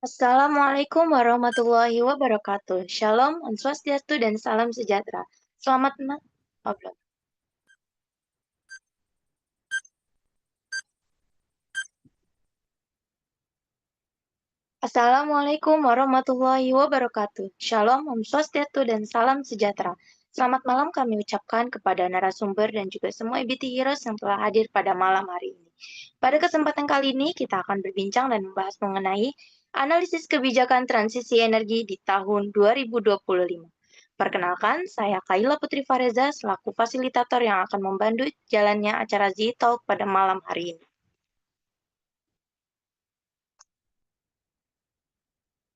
Assalamualaikum warahmatullahi wabarakatuh. Shalom, Om Swastiastu, dan salam sejahtera. Selamat oh, belum. Assalamualaikum warahmatullahi wabarakatuh. Shalom, Om Swastiastu, dan salam sejahtera. Selamat malam kami ucapkan kepada narasumber dan juga semua EBT Heroes yang telah hadir pada malam hari ini. Pada kesempatan kali ini kita akan berbincang dan membahas mengenai analisis kebijakan transisi energi di tahun 2025. Perkenalkan, saya Kaila Putri Fareza selaku fasilitator yang akan membantu jalannya acara Z-Talk pada malam hari ini.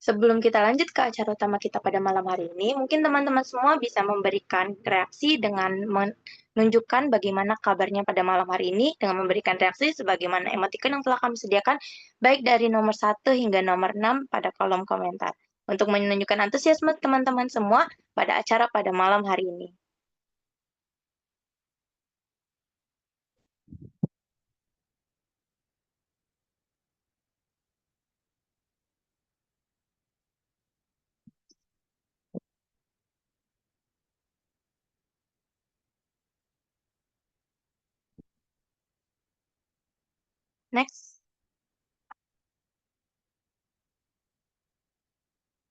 Sebelum kita lanjut ke acara utama kita pada malam hari ini, mungkin teman-teman semua bisa memberikan reaksi dengan menunjukkan bagaimana kabarnya pada malam hari ini, dengan memberikan reaksi sebagaimana emoticon yang telah kami sediakan, baik dari nomor 1 hingga nomor 6 pada kolom komentar, untuk menunjukkan antusiasme teman-teman semua pada acara pada malam hari ini. Next.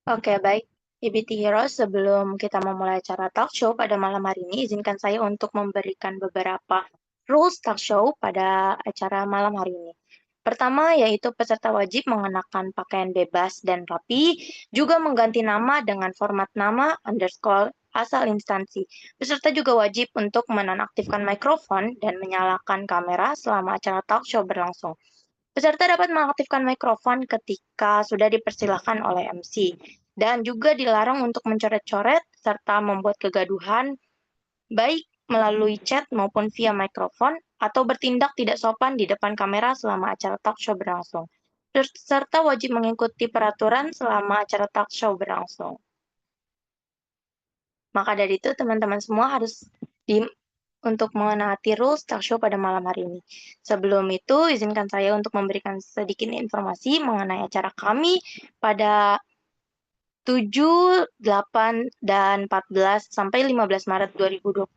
Oke, baik. EBT Heroes, sebelum kita memulai acara talk show pada malam hari ini, izinkan saya untuk memberikan beberapa rules talk show pada acara malam hari ini. Pertama, yaitu peserta wajib mengenakan pakaian bebas dan rapi, juga mengganti nama dengan format nama underscore asal instansi. Peserta juga wajib untuk menonaktifkan mikrofon dan menyalakan kamera selama acara talk show berlangsung. Peserta dapat mengaktifkan mikrofon ketika sudah dipersilahkan oleh MC, dan juga dilarang untuk mencoret-coret serta membuat kegaduhan, baik melalui chat maupun via mikrofon, atau bertindak tidak sopan di depan kamera selama acara talk show berlangsung. Peserta wajib mengikuti peraturan selama acara talk show berlangsung. Maka dari itu, teman-teman semua harus untuk menaati rules talk show pada malam hari ini. Sebelum itu, izinkan saya untuk memberikan sedikit informasi mengenai acara kami pada 7, 8, dan 14 sampai 15 Maret 2025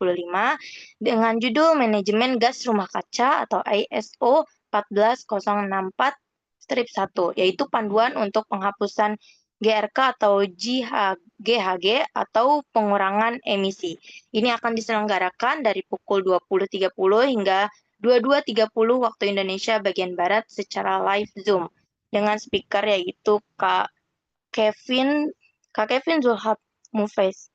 dengan judul Manajemen Gas Rumah Kaca atau ISO 14064-1, yaitu panduan untuk penghapusan GRK atau GHG atau pengurangan emisi. Ini akan diselenggarakan dari pukul 20.30 hingga 22.30 waktu Indonesia bagian Barat secara live Zoom dengan speaker yaitu Kak Kevin Zulhab Mufais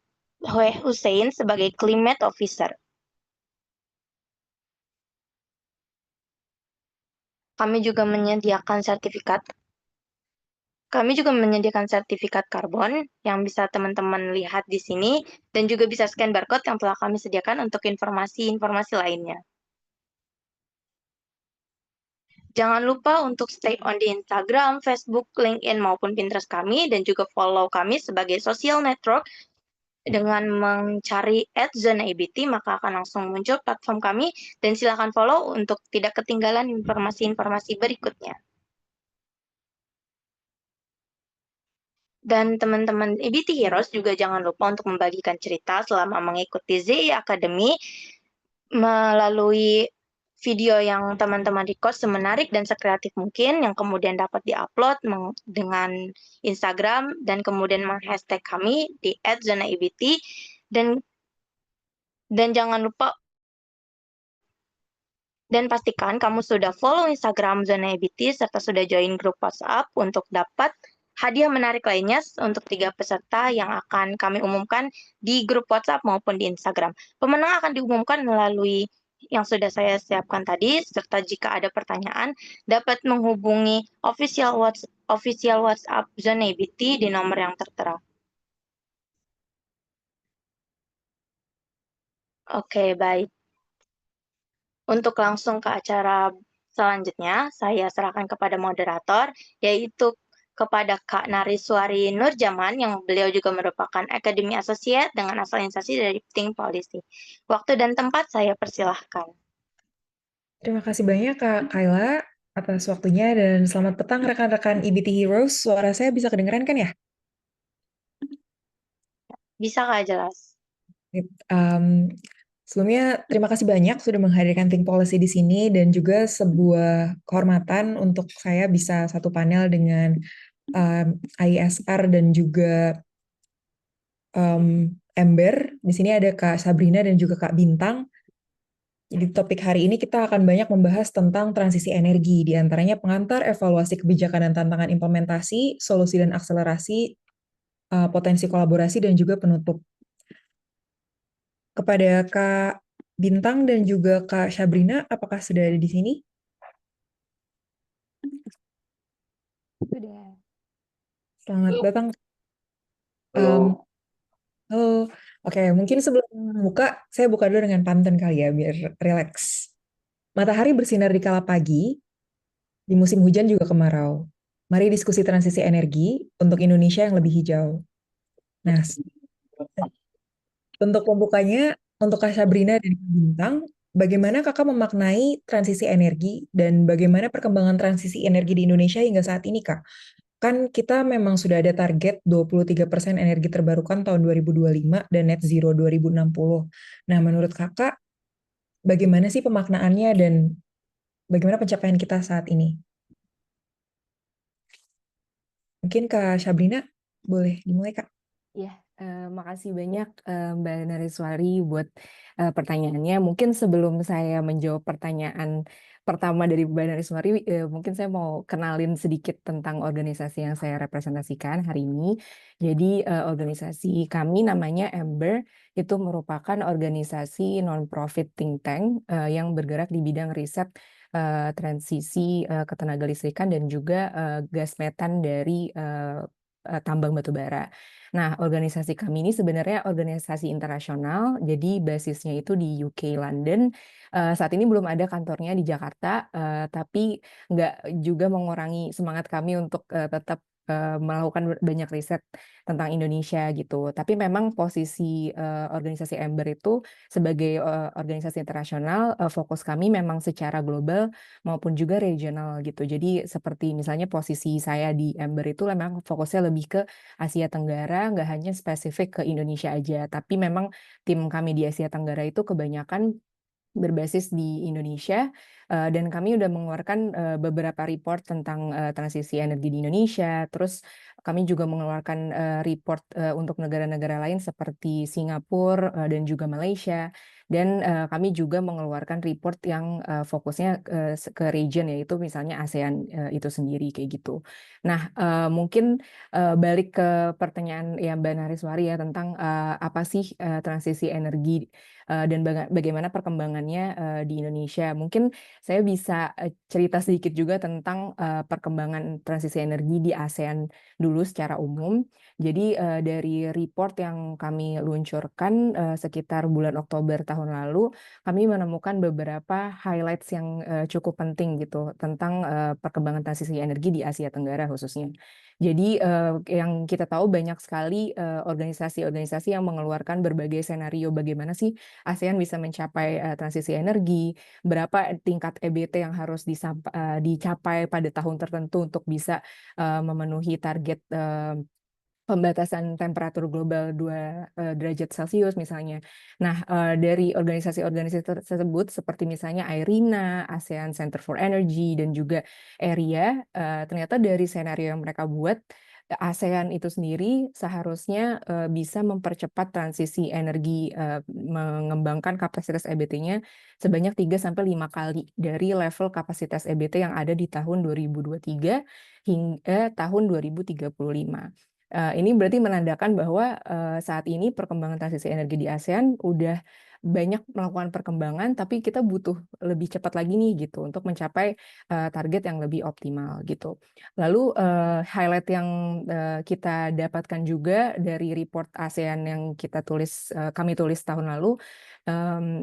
Hussein sebagai Climate Officer. Kami juga menyediakan sertifikat karbon yang bisa teman-teman lihat di sini dan juga bisa scan barcode yang telah kami sediakan untuk informasi-informasi lainnya. Jangan lupa untuk stay on di Instagram, Facebook, LinkedIn, maupun Pinterest kami, dan juga follow kami sebagai social network. Dengan mencari @zona_ebt, maka akan langsung muncul platform kami, dan silakan follow untuk tidak ketinggalan informasi-informasi berikutnya. Dan teman-teman EBT Heroes juga jangan lupa untuk membagikan cerita selama mengikuti ZI Academy melalui video yang teman-teman record semenarik dan sekreatif mungkin yang kemudian dapat diupload dengan Instagram dan kemudian meng-hashtag kami di @zona_ebt dan jangan lupa dan pastikan kamu sudah follow Instagram Zona EBT serta sudah join grup WhatsApp untuk dapat hadiah menarik lainnya untuk 3 peserta yang akan kami umumkan di grup WhatsApp maupun di Instagram. Pemenang akan diumumkan melalui yang sudah saya siapkan tadi, serta jika ada pertanyaan dapat menghubungi official WhatsApp Zona EBT di nomor yang tertera. Oke, baik. Untuk langsung ke acara selanjutnya, saya serahkan kepada moderator, yaitu kepada Kak Nariswari Nurjaman, yang beliau juga merupakan Akademi Associate dengan asal instansi dari Think Policy. Waktu dan tempat saya persilahkan. Terima kasih banyak Kak Kayla. atas waktunya dan selamat petang rekan-rekan EBT Heroes. Suara saya bisa kedengeran kan ya? Bisa Kak, jelas. Um, Sebelumnya terima kasih banyak sudah menghadirkan Think Policy di sini dan juga sebuah kehormatan untuk saya bisa satu panel dengan ISR dan juga Ember. Di sini ada Kak Sabrina dan juga Kak Bintang. Jadi topik hari ini kita akan banyak membahas tentang transisi energi, di antaranya pengantar, evaluasi kebijakan dan tantangan implementasi, solusi dan akselerasi, potensi kolaborasi, dan juga penutup. Kepada Kak Bintang dan juga Kak Sabrina, apakah sudah ada di sini? Sudah. Selamat datang. Um, Halo. Oke, mungkin sebelum buka, saya buka dulu dengan pantun kali ya, biar rileks. Matahari bersinar di kala pagi, di musim hujan juga kemarau. Mari diskusi transisi energi untuk Indonesia yang lebih hijau. Nah, untuk pembukanya, untuk Kak Sabrina dan Kak Bintang, bagaimana Kakak memaknai transisi energi dan bagaimana perkembangan transisi energi di Indonesia hingga saat ini, Kak? Kan kita memang sudah ada target 23% energi terbarukan tahun 2025 dan net zero 2060. Nah, menurut Kakak, bagaimana sih pemaknaannya dan bagaimana pencapaian kita saat ini? Mungkin Kak Sabrina, boleh dimulai, Kak? Ya, makasih banyak Mbak Nariswari buat pertanyaannya. Mungkin sebelum saya menjawab pertanyaan pertama dari Mbak Nariswari, mungkin saya mau kenalin sedikit tentang organisasi yang saya representasikan hari ini. Jadi organisasi kami namanya Ember, itu merupakan organisasi non-profit think tank yang bergerak di bidang riset transisi ketenaga listrikan dan juga gas metan dari tambang batu bara. Nah, organisasi kami ini sebenarnya organisasi internasional, jadi basisnya itu di UK London. Saat ini belum ada kantornya di Jakarta, tapi nggak juga mengurangi semangat kami untuk tetap melakukan banyak riset tentang Indonesia gitu. Tapi memang posisi organisasi Ember itu sebagai organisasi internasional, fokus kami memang secara global maupun juga regional gitu. Jadi seperti misalnya posisi saya di Ember itu memang fokusnya lebih ke Asia Tenggara, nggak hanya spesifik ke Indonesia aja, tapi memang tim kami di Asia Tenggara itu kebanyakan berbasis di Indonesia, dan kami udah mengeluarkan beberapa report tentang transisi energi di Indonesia. Terus kami juga mengeluarkan report untuk negara-negara lain seperti Singapura dan juga Malaysia. Dan kami juga mengeluarkan report yang fokusnya ke region, yaitu misalnya ASEAN itu sendiri kayak gitu. Nah, mungkin balik ke pertanyaan ya Mbak Nariswari ya tentang apa sih transisi energi dan bagaimana perkembangannya di Indonesia. Mungkin saya bisa cerita sedikit juga tentang perkembangan transisi energi di ASEAN dulu secara umum. Jadi dari report yang kami luncurkan sekitar bulan Oktober tahun lalu, kami menemukan beberapa highlights yang cukup penting gitu tentang perkembangan transisi energi di Asia Tenggara khususnya. Jadi yang kita tahu banyak sekali organisasi-organisasi yang mengeluarkan berbagai skenario bagaimana sih ASEAN bisa mencapai transisi energi, berapa tingkat EBT yang harus dicapai pada tahun tertentu untuk bisa memenuhi target pembatasan temperatur global 2 derajat Celcius misalnya. Nah, dari organisasi-organisasi tersebut seperti misalnya IRINA, ASEAN Center for Energy, dan juga AREA, ternyata dari skenario yang mereka buat, ASEAN itu sendiri seharusnya bisa mempercepat transisi energi, mengembangkan kapasitas EBT-nya sebanyak 3-5 kali dari level kapasitas EBT yang ada di tahun 2023 hingga tahun 2035. Ini berarti menandakan bahwa saat ini perkembangan transisi energi di ASEAN udah banyak melakukan perkembangan, tapi kita butuh lebih cepat lagi nih gitu untuk mencapai target yang lebih optimal gitu. Lalu highlight yang kita dapatkan juga dari report ASEAN yang kami tulis tahun lalu,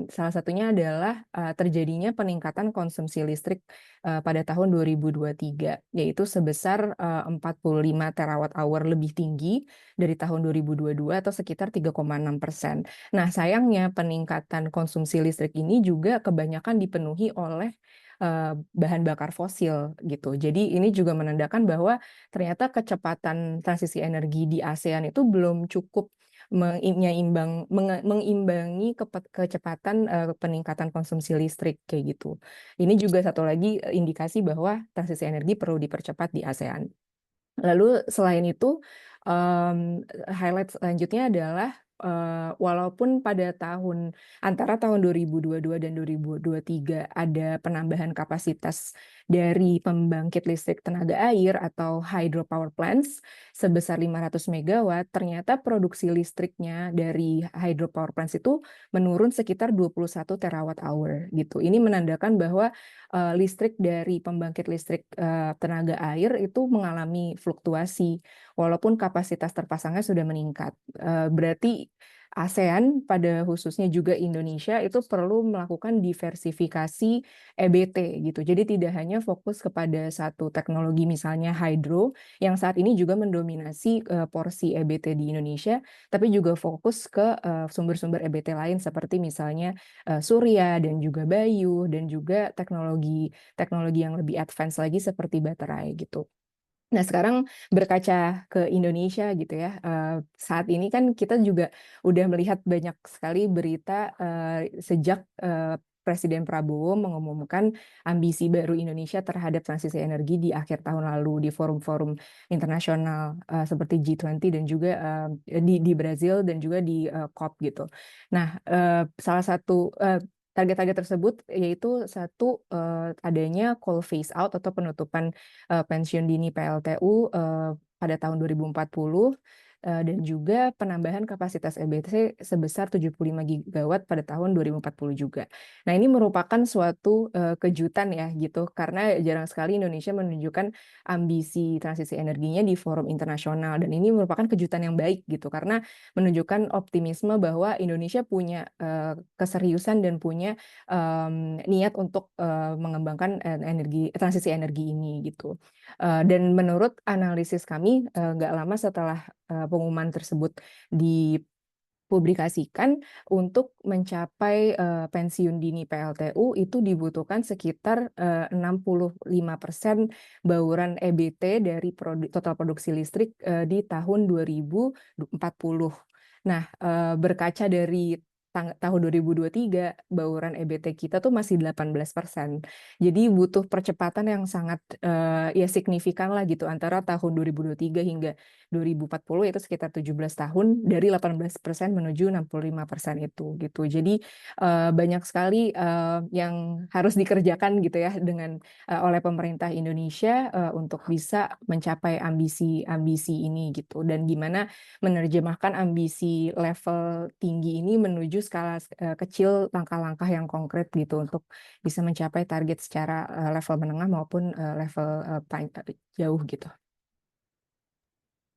salah satunya adalah terjadinya peningkatan konsumsi listrik pada tahun 2023, yaitu sebesar 45 terawatt hour lebih tinggi dari tahun 2022 atau sekitar 3,6%. Nah, sayangnya peningkatan konsumsi listrik ini juga kebanyakan dipenuhi oleh bahan bakar fosil gitu. Jadi ini juga menandakan bahwa ternyata kecepatan transisi energi di ASEAN itu belum cukup mengimbangi kecepatan peningkatan konsumsi listrik kayak gitu. Ini juga satu lagi indikasi bahwa transisi energi perlu dipercepat di ASEAN. Lalu selain itu, highlight selanjutnya adalah walaupun pada antara tahun 2022 dan 2023 ada penambahan kapasitas dari pembangkit listrik tenaga air atau hydropower plants sebesar 500 megawatt, ternyata produksi listriknya dari hydropower plants itu menurun sekitar 21 terawatt hour gitu. Ini menandakan bahwa listrik dari pembangkit listrik tenaga air itu mengalami fluktuasi walaupun kapasitas terpasangnya sudah meningkat. Berarti ASEAN pada khususnya juga Indonesia itu perlu melakukan diversifikasi EBT gitu. Jadi tidak hanya fokus kepada satu teknologi misalnya hydro yang saat ini juga mendominasi porsi EBT di Indonesia, tapi juga fokus ke sumber-sumber EBT lain seperti misalnya surya dan juga bayu dan juga teknologi yang lebih advance lagi seperti baterai gitu. Nah, sekarang berkaca ke Indonesia gitu ya, saat ini kan kita juga udah melihat banyak sekali berita sejak Presiden Prabowo mengumumkan ambisi baru Indonesia terhadap transisi energi di akhir tahun lalu di forum-forum internasional seperti G20 dan juga di Brazil dan juga di COP gitu. Nah, salah satu target-target tersebut yaitu satu adanya coal phase out atau penutupan pensiun dini PLTU pada tahun 2040 dan juga penambahan kapasitas EBT sebesar 75 gigawatt pada tahun 2040 juga. Nah, ini merupakan suatu kejutan ya gitu karena jarang sekali Indonesia menunjukkan ambisi transisi energinya di forum internasional dan ini merupakan kejutan yang baik gitu karena menunjukkan optimisme bahwa Indonesia punya keseriusan dan punya niat untuk mengembangkan transisi energi ini gitu. Dan menurut analisis kami, nggak lama setelah pengumuman tersebut dipublikasikan, untuk mencapai pensiun dini PLTU itu dibutuhkan sekitar 65% bauran EBT dari total produksi listrik di tahun 2040. Nah, berkaca dari tahun 2023, bauran EBT kita tuh masih 18%. Jadi butuh percepatan yang sangat ya signifikan lah gitu antara tahun 2023 hingga 2040 itu sekitar 17 tahun dari 18% menuju 65% itu gitu. Jadi banyak sekali yang harus dikerjakan gitu ya dengan oleh pemerintah Indonesia untuk bisa mencapai ambisi ini gitu dan gimana menerjemahkan ambisi level tinggi ini menuju skala kecil langkah-langkah yang konkret gitu untuk bisa mencapai target secara level menengah maupun level jauh gitu.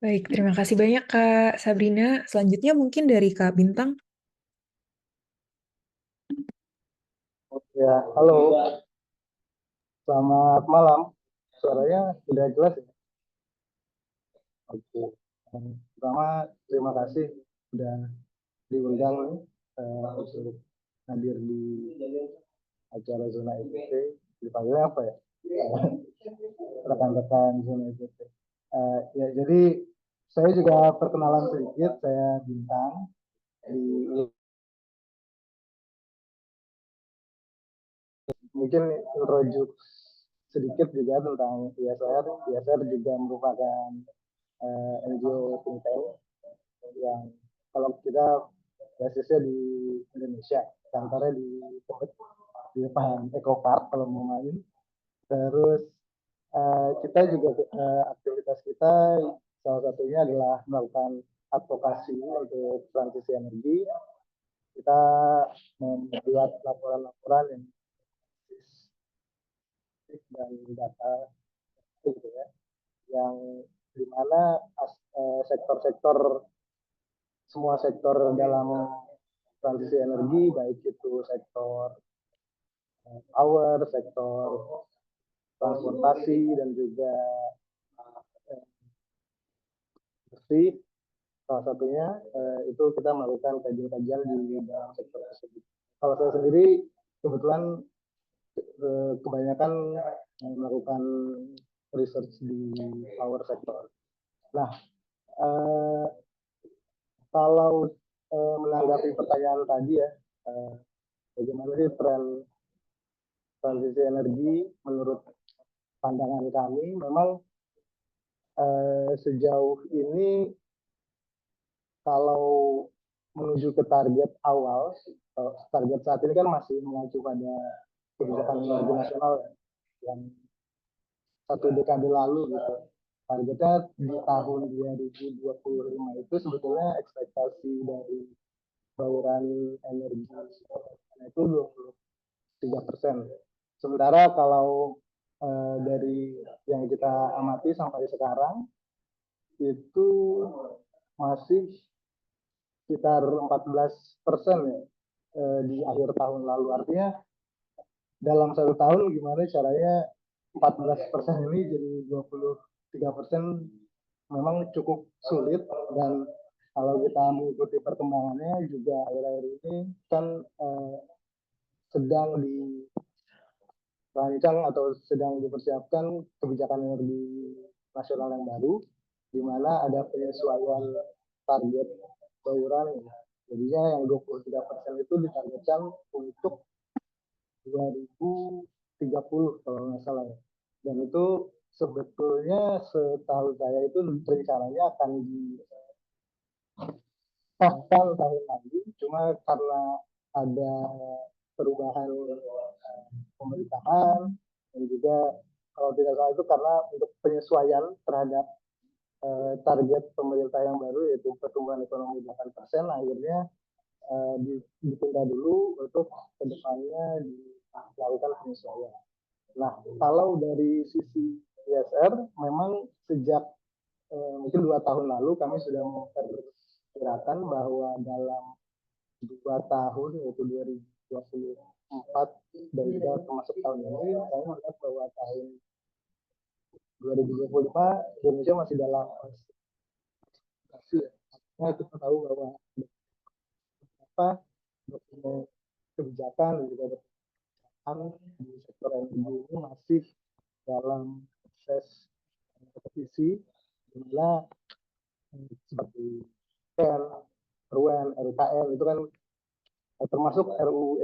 Baik, terima kasih banyak Kak Sabrina. Selanjutnya mungkin dari Kak Bintang. Ya, halo, selamat malam. Suaranya sudah jelas ya? Oke. Pertama, terima kasih sudah diundang nih, untuk hadir di acara Zona EBT. Dipanggilnya apa ya? Rekan-rekan Zona EBT. Ya, jadi saya juga perkenalan sedikit. Saya Bintang di mungkin introduce sedikit juga tentang ISR. ISR juga merupakan NGO think tank yang kalau kita basisnya di Indonesia, kantornya di depan Eco Park kalau mau main. Terus kita juga aktivitas kita salah satunya adalah melakukan advokasi untuk transisi energi. Kita membuat laporan-laporan yang dan data gitu ya, yang dimana sektor-sektor semua sektor dalam transisi energi, baik itu sektor power, sektor transportasi, dan juga industri, salah satunya itu kita melakukan kajian-kajian di dalam sektor tersebut. Kalau saya sendiri kebetulan kebanyakan melakukan research di power sector. Nah, kalau menanggapi pertanyaan tadi ya, bagaimana sih tren transisi energi menurut pandangan kami, memang sejauh ini kalau menuju ke target awal, target saat ini kan masih mengacu pada kebijakan energi nasional yang satu dekade lalu gitu. Targetnya di tahun 2025 itu sebetulnya ekspektasi dari bauran energi itu 23%. Sementara kalau dari yang kita amati sampai sekarang itu masih sekitar 14% ya di akhir tahun lalu. Artinya dalam satu tahun gimana caranya 14% ini jadi 23% memang cukup sulit. Dan kalau kita mengikuti perkembangannya juga akhir-akhir ini kan sedang dirancang atau sedang dipersiapkan kebijakan energi nasional yang baru, di mana ada penyesuaian target bauran. Jadinya yang 23% itu ditargetkan untuk 2030 kalau nggak salah ya. Dan itu sebetulnya setahu saya itu rencananya akan disahkan tahun lagi, cuma karena ada perubahan pemerintahan dan juga kalau tidak salah itu karena untuk penyesuaian terhadap target pemerintah yang baru yaitu pertumbuhan ekonomi 8%, akhirnya ditunda dulu untuk kedepannya dilakukan penyesuaian. Nah, kalau dari sisi ISR, memang sejak mungkin 2 tahun lalu kami sudah memperkirakan bahwa dalam 2 tahun yaitu 2024 dan juga termasuk tahun ini, saya melihat bahwa tahun 2025 Indonesia masih dalam situasi. Nah, kita tahu bahwa apa kebijakan dan juga di sektor energi ini masih dalam proses revisi, di mana seperti PEN, RUN, RUKN itu kan termasuk RUU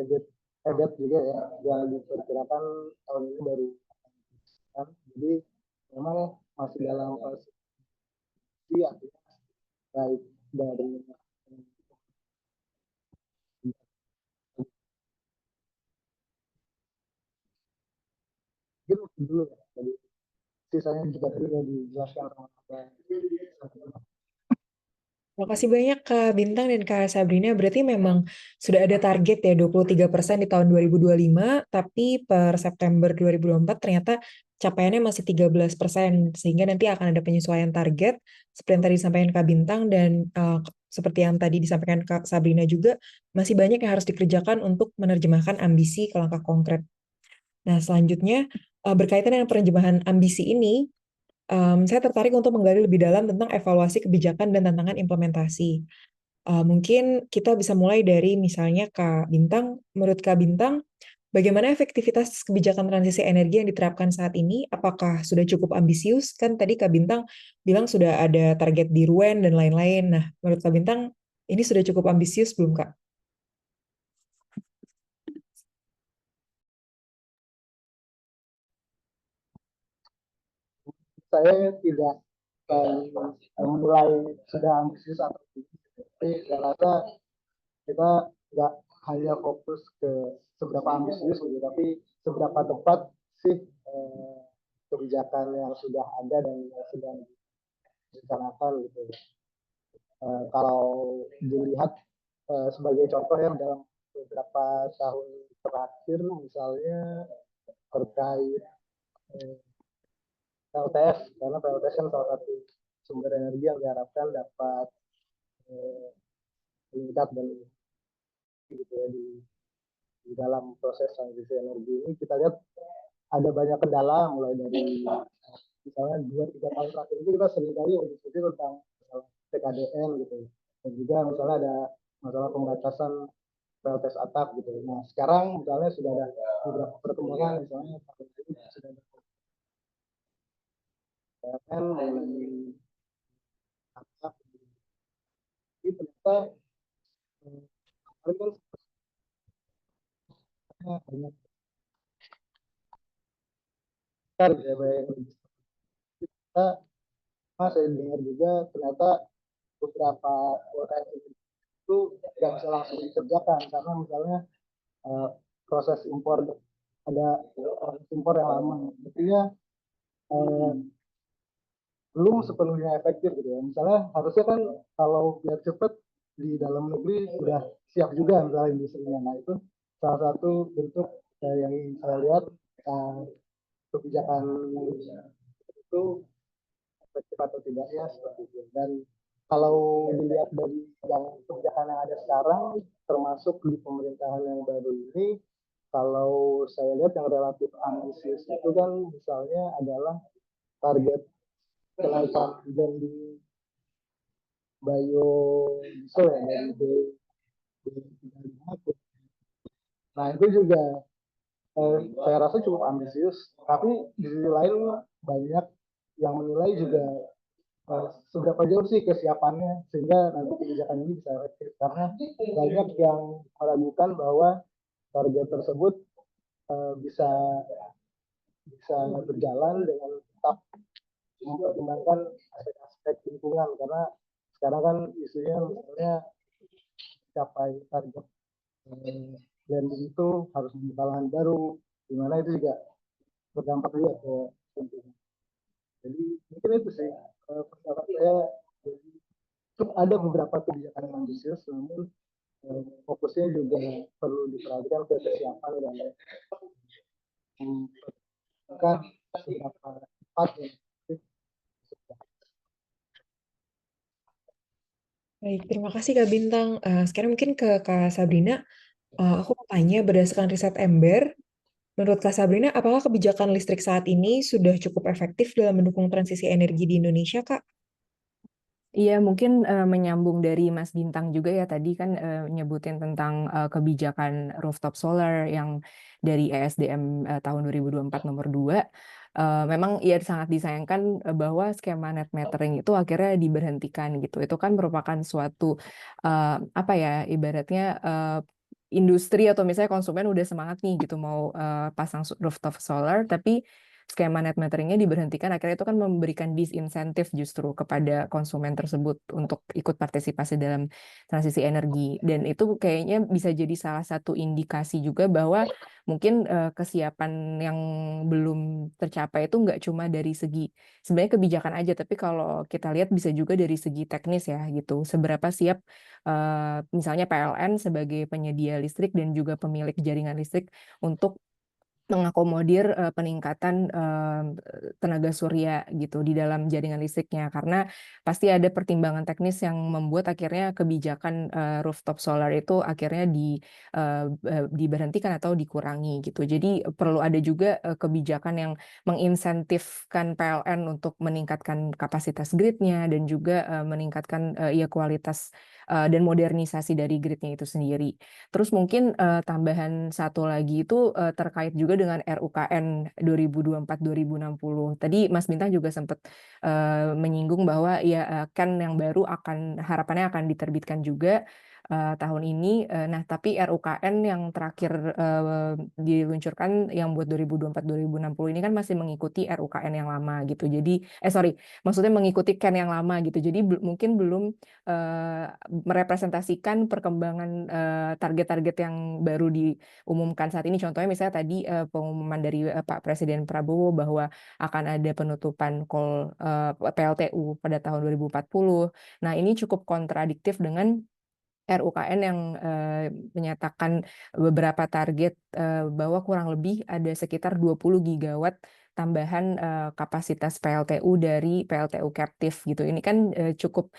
EBET juga ya, yang diperkirakan tahun ini baru kan. Jadi memang masih dalam proses artinya baik dari gitu dulu ya. Jadi sisanya juga tadi sudah dijelaskan sama Terima kasih banyak Kak Bintang dan Kak Sabrina. Berarti memang sudah ada target ya 23% di tahun 2025, tapi per September 2024 ternyata capaiannya masih 13%, sehingga nanti akan ada penyesuaian target seperti yang tadi disampaikan Kak Bintang dan seperti yang tadi disampaikan Kak Sabrina juga, masih banyak yang harus dikerjakan untuk menerjemahkan ambisi ke langkah konkret. Nah, selanjutnya berkaitan dengan penerjemahan ambisi ini, saya tertarik untuk menggali lebih dalam tentang evaluasi kebijakan dan tantangan implementasi. Mungkin kita bisa mulai dari misalnya Kak Bintang. Menurut Kak Bintang, bagaimana efektivitas kebijakan transisi energi yang diterapkan saat ini? Apakah sudah cukup ambisius? Kan tadi Kak Bintang bilang sudah ada target di RUN dan lain-lain. Nah, menurut Kak Bintang, ini sudah cukup ambisius belum, Kak? saya tidak mulai sudah ambisius atau tidak, tapi saya rasa kita nggak hanya fokus ke seberapa ambisius gitu, tapi seberapa tepat sih kebijakan yang sudah ada dan yang sedang direncanakan gitu. Kalau dilihat sebagai contoh ya dalam beberapa tahun terakhir misalnya terkait PLTS, karena PLTS kan salah satu sumber energi yang diharapkan dapat meningkat dan gitu ya di dalam proses transisi energi ini kita lihat ada banyak kendala, mulai dari misalnya 2-3 tahun terakhir itu kita sering kali berdiskusi tentang TKDN gitu, dan juga misalnya ada masalah pembatasan PLTS atap gitu. Nah sekarang misalnya sudah ada beberapa perkembangan, misalnya tahun ini sudah ada PLN mengenai atap. Jadi ternyata kemarin kan banyak besar ya yang kita, saya dengar juga ternyata beberapa UMKM itu nggak bisa langsung dikerjakan karena misalnya eh, proses impor, ada proses impor yang lama, artinya eh, belum sepenuhnya efektif gitu ya. Misalnya harusnya kan kalau biar cepet di dalam negeri sudah siap juga misalnya industrinya. Nah itu salah satu bentuk yang saya lihat eh, kebijakan itu efektif atau tidaknya seperti itu. Dan kalau dilihat dari yang kebijakan yang ada sekarang, termasuk di pemerintahan yang baru ini, kalau saya lihat yang relatif ambisius itu kan misalnya adalah target kenaikan blending biodiesel ya dari B35. Nah itu juga saya rasa cukup ambisius, tapi di sisi lain banyak yang menilai juga seberapa jauh sih kesiapannya sehingga nanti kebijakan ini bisa efektif, karena banyak yang meragukan bahwa target tersebut bisa berjalan dengan tetap mempertimbangkan aspek-aspek lingkungan, karena sekarang kan isunya misalnya capai target blending itu harus membuka lahan baru, di mana itu juga berdampak juga ke lingkungan. Jadi mungkin itu sih pendapat saya. Jadi ada beberapa kebijakan yang ambisius, namun fokusnya juga perlu diperhatikan ke kesiapan dan mempertimbangkan seberapa cepat ya. Baik, terima kasih Kak Bintang. Sekarang mungkin ke Kak Sabrina. Aku mau tanya, berdasarkan riset Ember, menurut Kak Sabrina, apakah kebijakan listrik saat ini sudah cukup efektif dalam mendukung transisi energi di Indonesia, Kak? Iya, mungkin menyambung dari Mas Bintang juga ya, tadi kan nyebutin tentang kebijakan rooftop solar yang dari ESDM tahun 2024 nomor 2. Memang ya sangat disayangkan bahwa skema net metering itu akhirnya diberhentikan gitu. Itu kan merupakan suatu apa ya, ibaratnya industri atau misalnya konsumen udah semangat nih gitu mau pasang rooftop solar, tapi skema net meteringnya diberhentikan, akhirnya itu kan memberikan disinsentif justru kepada konsumen tersebut untuk ikut partisipasi dalam transisi energi. Dan itu kayaknya bisa jadi salah satu indikasi juga bahwa mungkin kesiapan yang belum tercapai itu nggak cuma dari segi sebenarnya kebijakan aja, tapi kalau kita lihat bisa juga dari segi teknis ya gitu. Seberapa siap misalnya PLN sebagai penyedia listrik dan juga pemilik jaringan listrik untuk mengakomodir peningkatan tenaga surya gitu di dalam jaringan listriknya, karena pasti ada pertimbangan teknis yang membuat akhirnya kebijakan rooftop solar itu akhirnya diberhentikan atau dikurangi gitu. Jadi perlu ada juga kebijakan yang menginsentifkan PLN untuk meningkatkan kapasitas gridnya dan juga meningkatkan ya kualitas dan modernisasi dari gridnya itu sendiri. Terus mungkin tambahan satu lagi itu terkait juga dengan RUKN 2024-2060. Tadi Mas Bintang juga sempat menyinggung bahwa ya kan yang baru harapannya akan diterbitkan juga tahun ini. Nah, tapi RUKN yang terakhir diluncurkan yang buat 2024-2060 ini kan masih mengikuti RUKN yang lama gitu. Jadi maksudnya mengikuti KEN yang lama gitu. Jadi mungkin belum merepresentasikan perkembangan target-target yang baru diumumkan saat ini. Contohnya misalnya tadi pengumuman dari Pak Presiden Prabowo bahwa akan ada penutupan coal PLTU pada tahun 2040. Nah, ini cukup kontradiktif dengan RUKN yang menyatakan beberapa target bahwa kurang lebih ada sekitar 20 gigawatt tambahan kapasitas PLTU dari PLTU captive gitu. Ini kan cukup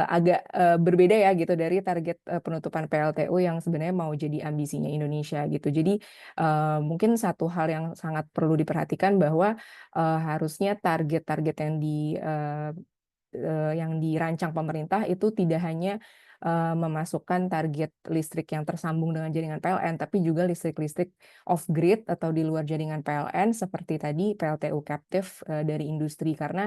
agak berbeda ya gitu dari target penutupan PLTU yang sebenarnya mau jadi ambisinya Indonesia gitu. Jadi mungkin satu hal yang sangat perlu diperhatikan bahwa harusnya target-target yang dirancang pemerintah itu tidak hanya memasukkan target listrik yang tersambung dengan jaringan PLN, tapi juga listrik-listrik off-grid atau di luar jaringan PLN seperti tadi PLTU captive dari industri, karena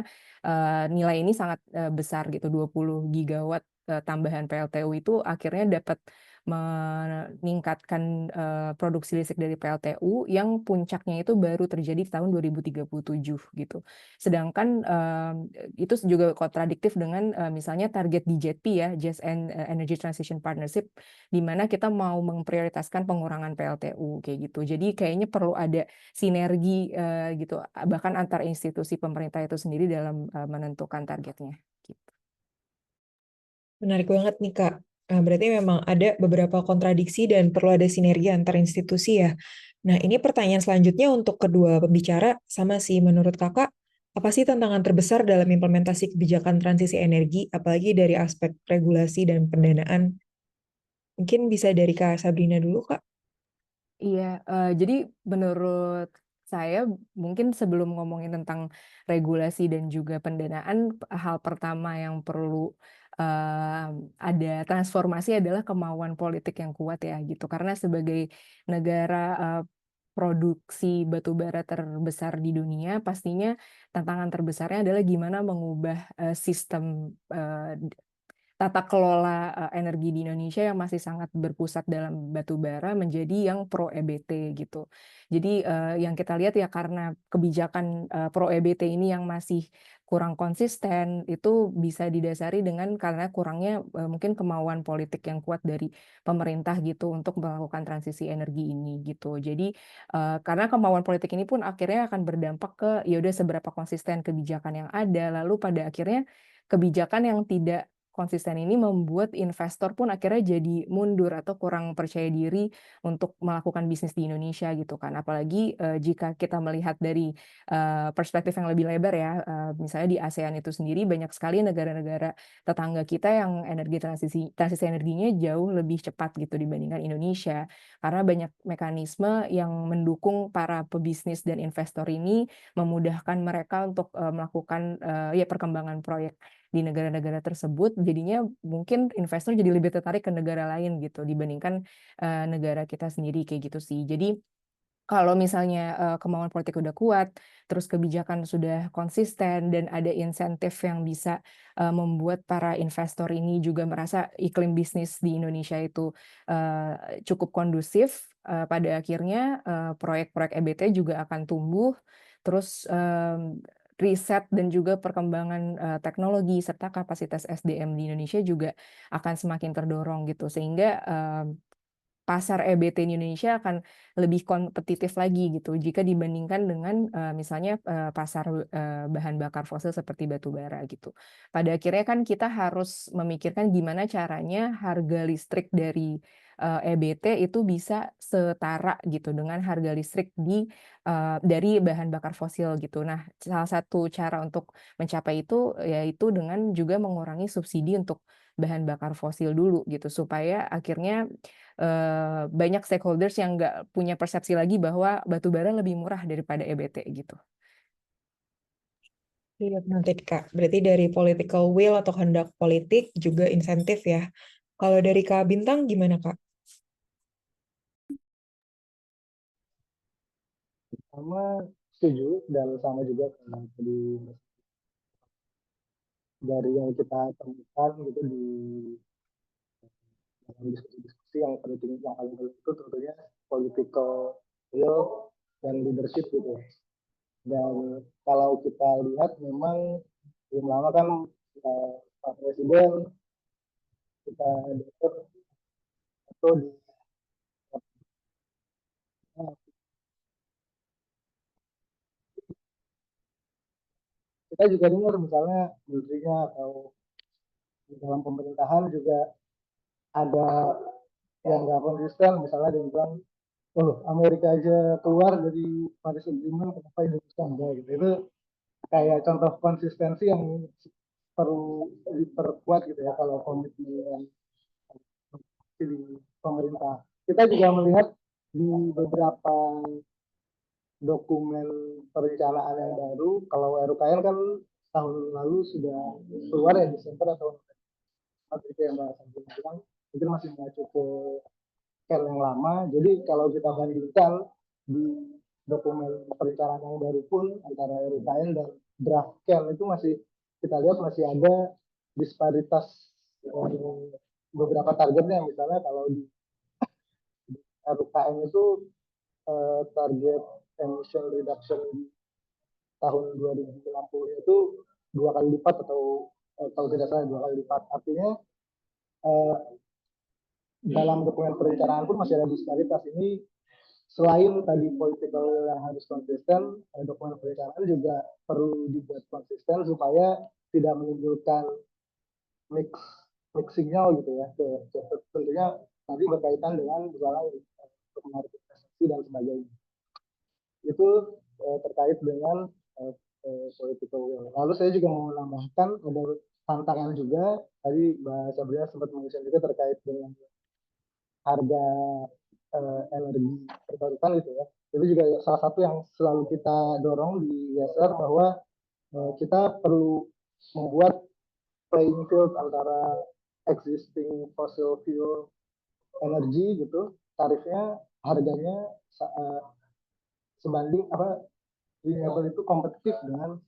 nilai ini sangat besar gitu, 20 gigawatt tambahan PLTU itu akhirnya dapat meningkatkan produksi listrik dari PLTU yang puncaknya itu baru terjadi di tahun 2037 gitu. Sedangkan itu juga kontradiktif dengan misalnya target DJP ya, Just Energy Transition Partnership, di mana kita mau memprioritaskan pengurangan PLTU kayak gitu. Jadi kayaknya perlu ada sinergi gitu, bahkan antar institusi pemerintah itu sendiri dalam menentukan targetnya. Gitu. Menarik banget nih, Kak. Berarti memang ada beberapa kontradiksi dan perlu ada sinergi antar institusi ya. Nah, ini pertanyaan selanjutnya untuk kedua pembicara. Sama sih, menurut Kakak, apa sih tantangan terbesar dalam implementasi kebijakan transisi energi, apalagi dari aspek regulasi dan pendanaan? Mungkin bisa dari Kak Sabrina dulu, Kak. Iya, jadi menurut saya mungkin sebelum ngomongin tentang regulasi dan juga pendanaan, hal pertama yang perlu ada transformasi adalah kemauan politik yang kuat ya gitu. Karena sebagai negara produksi batu bara terbesar di dunia, pastinya tantangan terbesarnya adalah gimana mengubah sistem tata kelola energi di Indonesia yang masih sangat berpusat dalam batu bara menjadi yang pro EBT gitu. Jadi yang kita lihat ya, karena kebijakan pro EBT ini yang masih kurang konsisten, itu bisa didasari dengan karena kurangnya mungkin kemauan politik yang kuat dari pemerintah gitu untuk melakukan transisi energi ini gitu. Jadi karena kemauan politik ini pun akhirnya akan berdampak ke ya udah seberapa konsisten kebijakan yang ada, lalu pada akhirnya kebijakan yang tidak konsisten ini membuat investor pun akhirnya jadi mundur atau kurang percaya diri untuk melakukan bisnis di Indonesia gitu kan. Apalagi jika kita melihat dari perspektif yang lebih lebar ya, misalnya di ASEAN itu sendiri banyak sekali negara-negara tetangga kita yang transisi energinya jauh lebih cepat gitu dibandingkan Indonesia. Karena banyak mekanisme yang mendukung para pebisnis dan investor ini, memudahkan mereka untuk melakukan ya perkembangan proyek di negara-negara tersebut, jadinya mungkin investor jadi lebih tertarik ke negara lain gitu dibandingkan negara kita sendiri kayak gitu sih. Jadi kalau misalnya kemauan politik udah kuat, terus kebijakan sudah konsisten dan ada insentif yang bisa membuat para investor ini juga merasa iklim bisnis di Indonesia itu cukup kondusif, pada akhirnya proyek-proyek EBT juga akan tumbuh, terus riset dan juga perkembangan teknologi serta kapasitas SDM di Indonesia juga akan semakin terdorong gitu, sehingga pasar EBT di Indonesia akan lebih kompetitif lagi gitu jika dibandingkan dengan misalnya pasar bahan bakar fosil seperti batu bara gitu. Pada akhirnya kan kita harus memikirkan gimana caranya harga listrik dari EBT itu bisa setara gitu dengan harga listrik dari bahan bakar fosil gitu. Nah, salah satu cara untuk mencapai itu yaitu dengan juga mengurangi subsidi untuk bahan bakar fosil dulu gitu, supaya akhirnya banyak stakeholders yang nggak punya persepsi lagi bahwa batu bara lebih murah daripada EBT gitu. Iya, nanti Kak. Berarti dari political will atau kehendak politik juga insentif ya. Kalau dari Kak Bintang gimana, Kak? Sama setuju dan sama juga karena tadi dari yang kita temukan gitu di dalam diskusi-diskusi yang penting, yang paling penting itu tentunya political will dan leadership gitu. Dan kalau kita lihat memang belum lama kan Pak Presiden kita dengar atau di kita juga dengar misalnya menterinya atau di dalam pemerintahan juga ada yang nggak konsisten, misalnya dia bilang, oh Amerika aja keluar dari Paris Agreement, kenapa Indonesia enggak gitu. Itu kayak contoh konsistensi yang perlu diperkuat gitu ya kalau komitmen di pemerintah. Kita juga melihat di beberapa dokumen perencanaan yang baru, kalau RUKN kan tahun lalu sudah keluar ya, Desember atau seperti yang Mbak Sabrina bilang, mungkin masih mengacu ke CAN yang lama. Jadi kalau kita bandingkan di dokumen perencanaan yang baru pun antara RUKN dan draft CAN itu masih kita lihat masih ada disparitas beberapa targetnya. Misalnya kalau di RUKN itu target emission reduction di tahun 2060 itu 2 kali lipat atau kalau tidak salah 2 kali lipat. Artinya dalam dokumen perencanaan pun masih ada disparitas ini. Selain tadi political yang harus konsisten, dokumen perencanaan juga perlu dibuat konsisten supaya tidak menimbulkan mix signal gitu ya. Tentunya nanti berkaitan dengan misalnya menarik investasi dan sebagainya. Itu terkait dengan political will. Lalu saya juga mau menambahkan ada tantangan juga. Tadi Mbak Sabrina sempat mention juga terkait dengan harga energi terbarukan itu ya. Itu juga salah satu yang selalu kita dorong di YSR bahwa kita perlu membuat playing field antara existing fossil fuel energi gitu, tarifnya, harganya sebanding renewable itu kompetitif dengan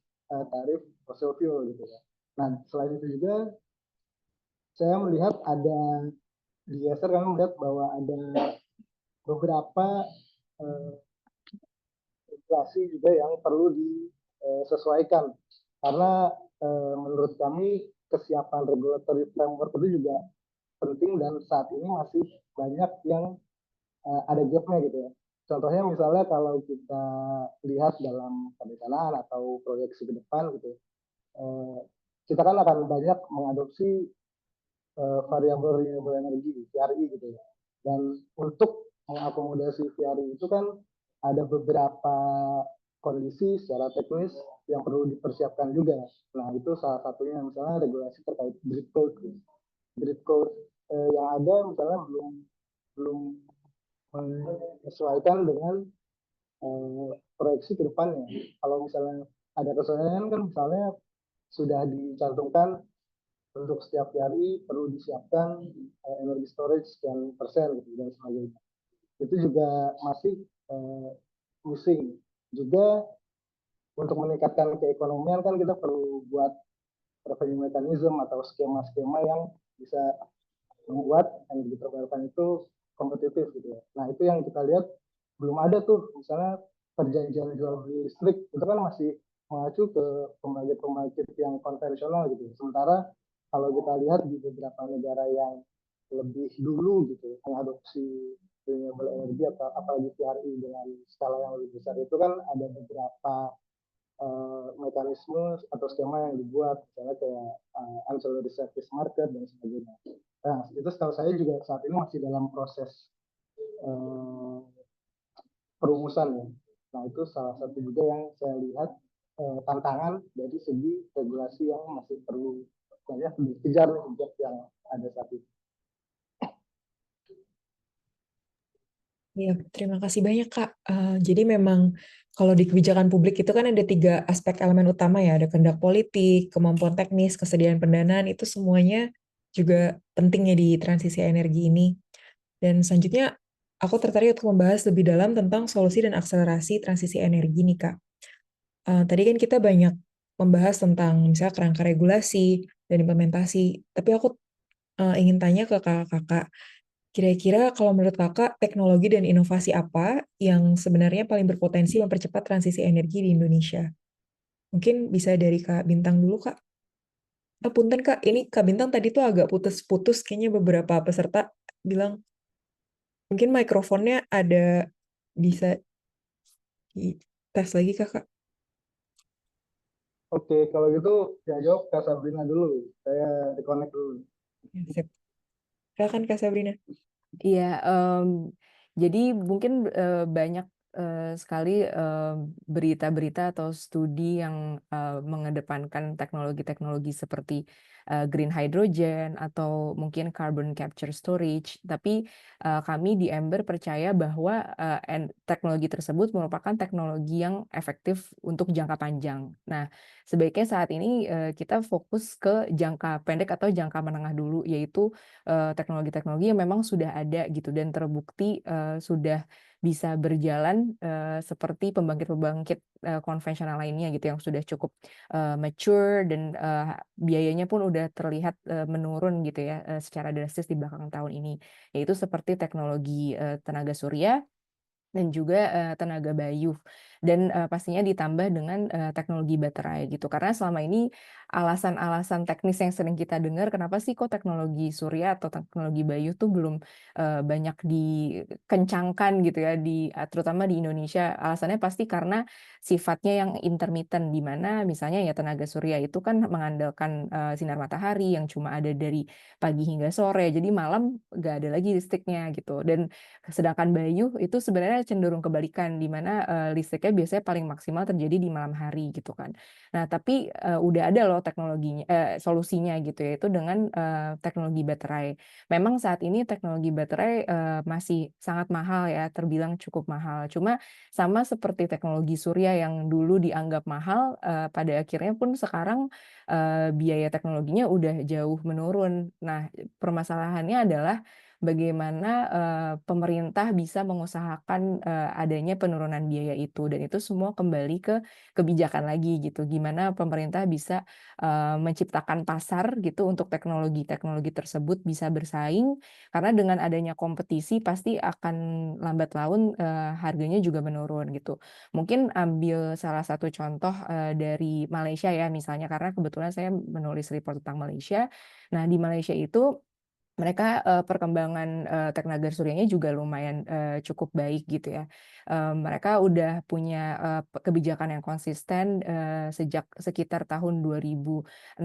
tarif fossil fuel gitu ya. Nah selain itu juga saya melihat ada di YSR kami melihat bahwa ada beberapa inflasi juga yang perlu disesuaikan karena menurut kami kesiapan regulatory framework itu juga penting dan saat ini masih banyak yang ada gapnya gitu ya. Contohnya misalnya kalau kita lihat dalam perencanaan atau proyeksi ke depan gitu, kita kan akan banyak mengadopsi variabel renewable energy (VRI) gitu ya. Dan untuk mengakomodasi VRI itu kan ada beberapa kondisi secara teknis yang perlu dipersiapkan juga. Nah itu salah satunya misalnya regulasi terkait grid code. Grid code yang ada misalnya belum menyesuaikan dengan proyeksi ke depannya. Kalau misalnya ada kesesuaian kan misalnya sudah dicantumkan untuk setiap hari perlu disiapkan energi storage sekian persen gitu, dan sebagainya. Itu juga masih missing. Juga untuk meningkatkan keekonomian kan kita perlu buat revenue mechanism atau skema-skema yang bisa membuat energi terbarukan itu kompetitif gitu ya. Nah itu yang kita lihat belum ada tuh, misalnya perjanjian jual beli listrik itu kan masih mengacu ke pembangkit-pembangkit yang konvensional gitu. Sementara kalau kita lihat di beberapa negara yang lebih dulu gitu mengadopsi renewable energy atau apalagi VRI dengan skala yang lebih besar itu kan ada beberapa mekanisme atau skema yang dibuat misalnya kayak ancillary service market dan sebagainya. Nah itu setahu saya juga saat ini masih dalam proses perumusan ya. Nah itu salah satu juga yang saya lihat tantangan dari segi regulasi yang masih perlu banyak dikejar sejak yang ada saat ini. Iya, terima kasih banyak Kak. Jadi memang kalau di kebijakan publik itu kan ada 3 aspek elemen utama ya, ada kehendak politik, kemampuan teknis, kesediaan pendanaan, itu semuanya juga penting ya di transisi energi ini. Dan selanjutnya aku tertarik untuk membahas lebih dalam tentang solusi dan akselerasi transisi energi nih Kak. Tadi kan kita banyak membahas tentang misalnya kerangka regulasi dan implementasi, tapi aku ingin tanya ke kakak-kakak, kira-kira kalau menurut kakak, teknologi dan inovasi apa yang sebenarnya paling berpotensi mempercepat transisi energi di Indonesia? Mungkin bisa dari Kak Bintang dulu, Kak. Punten, Kak. Ini Kak Bintang tadi tuh agak putus-putus. Kayaknya beberapa peserta bilang, mungkin mikrofonnya ada bisa tes lagi, Kakak. Oke, kalau gitu ya jawab Kak Sabrina dulu. Saya reconnect dulu. Ya, sip. Silakan Kak Sabrina. Iya, jadi mungkin banyak sekali berita-berita atau studi yang mengedepankan teknologi-teknologi seperti green hydrogen atau mungkin carbon capture storage. Tapi kami di Ember percaya bahwa teknologi tersebut merupakan teknologi yang efektif untuk jangka panjang. Nah, sebaiknya saat ini kita fokus ke jangka pendek atau jangka menengah dulu, yaitu teknologi-teknologi yang memang sudah ada gitu dan terbukti sudah bisa berjalan seperti pembangkit-pembangkit konvensional lainnya gitu yang sudah cukup mature dan biayanya pun udah terlihat menurun gitu ya secara drastis di belakang tahun ini, yaitu seperti teknologi tenaga surya dan juga tenaga bayu dan pastinya ditambah dengan teknologi baterai gitu. Karena selama ini alasan-alasan teknis yang sering kita dengar, kenapa sih kok teknologi surya atau teknologi bayu tuh belum banyak dikencangkan gitu ya terutama di Indonesia. Alasannya pasti karena sifatnya yang intermittent, di mana misalnya ya tenaga surya itu kan mengandalkan sinar matahari yang cuma ada dari pagi hingga sore. Jadi malam nggak ada lagi listriknya gitu. Dan sedangkan bayu itu sebenarnya cenderung kebalikan, di mana listriknya biasanya paling maksimal terjadi di malam hari gitu kan. Nah, tapi udah ada loh teknologinya, solusinya gitu, yaitu dengan teknologi baterai. Memang saat ini teknologi baterai masih sangat mahal ya, terbilang cukup mahal. Cuma sama seperti teknologi surya yang dulu dianggap mahal, pada akhirnya pun sekarang biaya teknologinya udah jauh menurun. Nah, permasalahannya adalah bagaimana pemerintah bisa mengusahakan adanya penurunan biaya itu, dan itu semua kembali ke kebijakan lagi gitu. Gimana pemerintah bisa menciptakan pasar gitu untuk teknologi-teknologi tersebut bisa bersaing, karena dengan adanya kompetisi pasti akan lambat laun harganya juga menurun gitu. Mungkin ambil salah satu contoh dari Malaysia ya misalnya, karena kebetulan saya menulis report tentang Malaysia. Nah, di Malaysia itu mereka perkembangan tenaga suryanya juga lumayan cukup baik gitu ya. Mereka udah punya kebijakan yang konsisten sejak sekitar tahun 2016,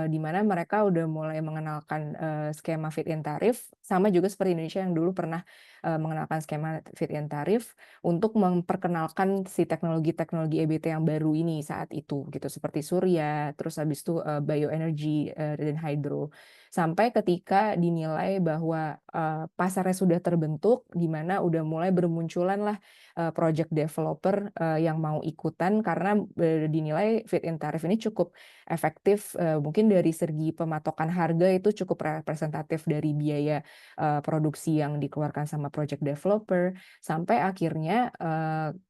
di mana mereka udah mulai mengenalkan skema feed-in tarif, sama juga seperti Indonesia yang dulu pernah mengenalkan skema feed-in tarif untuk memperkenalkan si teknologi-teknologi EBT yang baru ini saat itu gitu, seperti surya, terus habis itu bioenergy dan hydro. Sampai ketika dinilai bahwa pasarnya sudah terbentuk, di mana udah mulai bermunculan lah project developer yang mau ikutan, karena dinilai feed-in tarif ini cukup efektif, mungkin dari segi pematokan harga itu cukup representatif dari biaya produksi yang dikeluarkan sama project developer, sampai akhirnya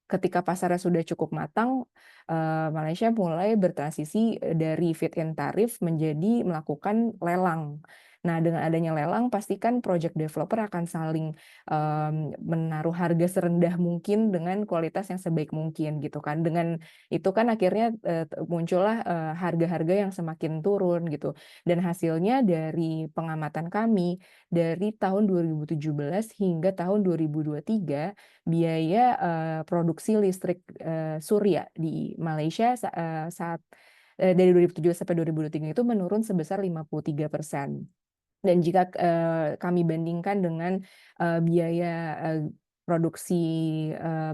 ketika pasarnya sudah cukup matang, Malaysia mulai bertransisi dari feed-in tarif menjadi melakukan lelang. Nah, dengan adanya lelang, pastikan project developer akan saling menaruh harga serendah mungkin dengan kualitas yang sebaik mungkin gitu kan. Dengan itu kan akhirnya muncullah harga-harga yang semakin turun gitu. Dan hasilnya dari pengamatan kami dari tahun 2017 hingga tahun 2023, biaya produksi listrik surya di Malaysia saat dari 2007 sampai 2023 itu menurun sebesar 53%. Dan jika kami bandingkan dengan biaya produksi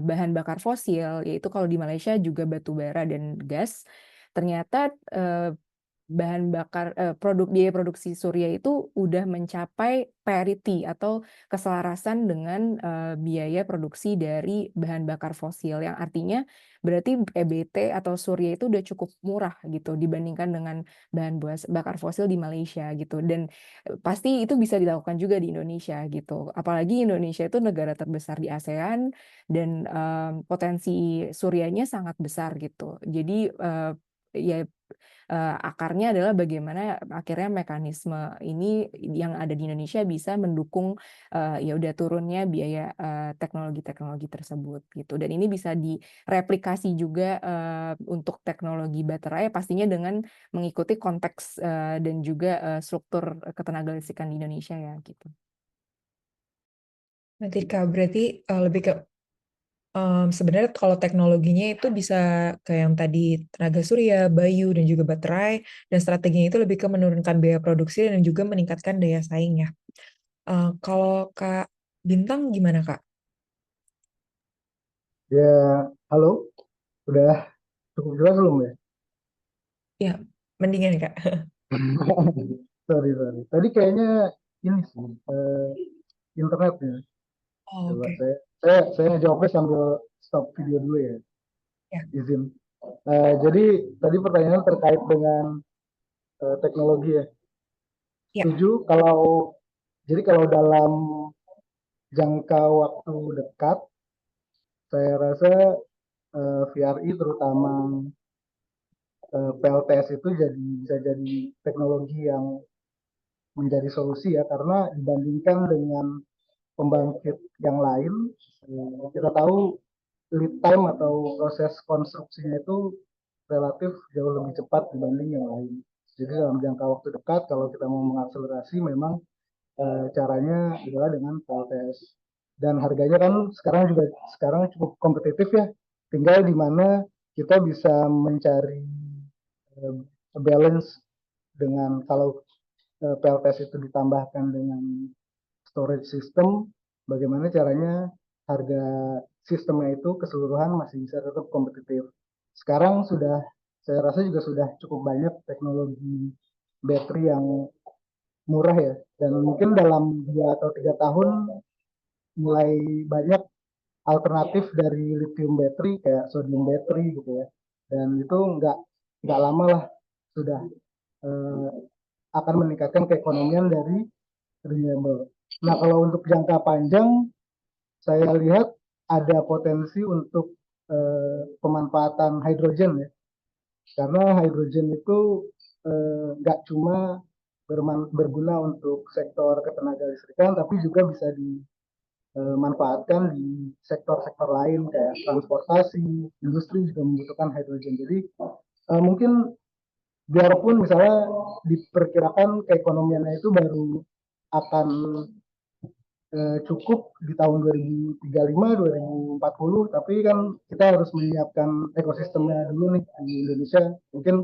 bahan bakar fosil, yaitu kalau di Malaysia juga batu bara dan gas, ternyata biaya produksi surya itu udah mencapai parity atau keselarasan dengan biaya produksi dari bahan bakar fosil, yang artinya berarti EBT atau surya itu udah cukup murah gitu dibandingkan dengan bahan bakar fosil di Malaysia gitu. Dan pasti itu bisa dilakukan juga di Indonesia gitu, apalagi Indonesia itu negara terbesar di ASEAN dan potensi suryanya sangat besar gitu. Jadi ya akarnya adalah bagaimana akhirnya mekanisme ini yang ada di Indonesia bisa mendukung ya udah turunnya biaya teknologi-teknologi tersebut gitu. Dan ini bisa direplikasi juga untuk teknologi baterai, pastinya dengan mengikuti konteks dan juga struktur ketenagalistrikan di Indonesia ya gitu. Nanti Kak, berarti lebih ke sebenarnya kalau teknologinya itu bisa kayak yang tadi tenaga surya, bayu, dan juga baterai, dan strateginya itu lebih ke menurunkan biaya produksi dan juga meningkatkan daya saing ya. Kalau Kak Bintang gimana Kak? Ya, halo, udah cukup jelas belum ya? Ya, mendingan Kak. Sorry, sorry. Tadi kayaknya ini sih, internetnya. Oh, Coba oke. saya ngejawabnya sambil stop video dulu ya, Ya, izin. Jadi tadi pertanyaan terkait dengan teknologi ya. ya, Setuju kalau dalam jangka waktu dekat, saya rasa VRI terutama PLTS itu bisa jadi teknologi yang menjadi solusi ya, karena dibandingkan dengan pembangkit yang lain, kita tahu lead time atau proses konstruksinya itu relatif jauh lebih cepat dibanding yang lain. Jadi dalam jangka waktu dekat, kalau kita mau mengakselerasi, memang caranya adalah dengan PLTS. Dan harganya kan sekarang cukup kompetitif ya. Tinggal di mana kita bisa mencari balance dengan kalau PLTS itu ditambahkan dengan storage system, bagaimana caranya harga sistemnya itu keseluruhan masih bisa tetap kompetitif. Sekarang saya rasa juga sudah cukup banyak teknologi baterai yang murah ya, dan mungkin dalam 2 atau 3 tahun mulai banyak alternatif dari lithium battery kayak sodium battery gitu ya, dan itu nggak lama lah sudah eh, akan meningkatkan keekonomian dari renewable. Nah, kalau untuk jangka panjang, saya lihat ada potensi untuk pemanfaatan hidrogen ya, karena hidrogen itu nggak cuma berguna untuk sektor ketenaga listrikan, tapi juga bisa dimanfaatkan di sektor-sektor lain kayak transportasi, industri juga membutuhkan hidrogen. Jadi mungkin biarpun misalnya diperkirakan keekonomiannya itu baru akan cukup di tahun 2035, 2040, tapi kan kita harus menyiapkan ekosistemnya dulu nih di Indonesia. Mungkin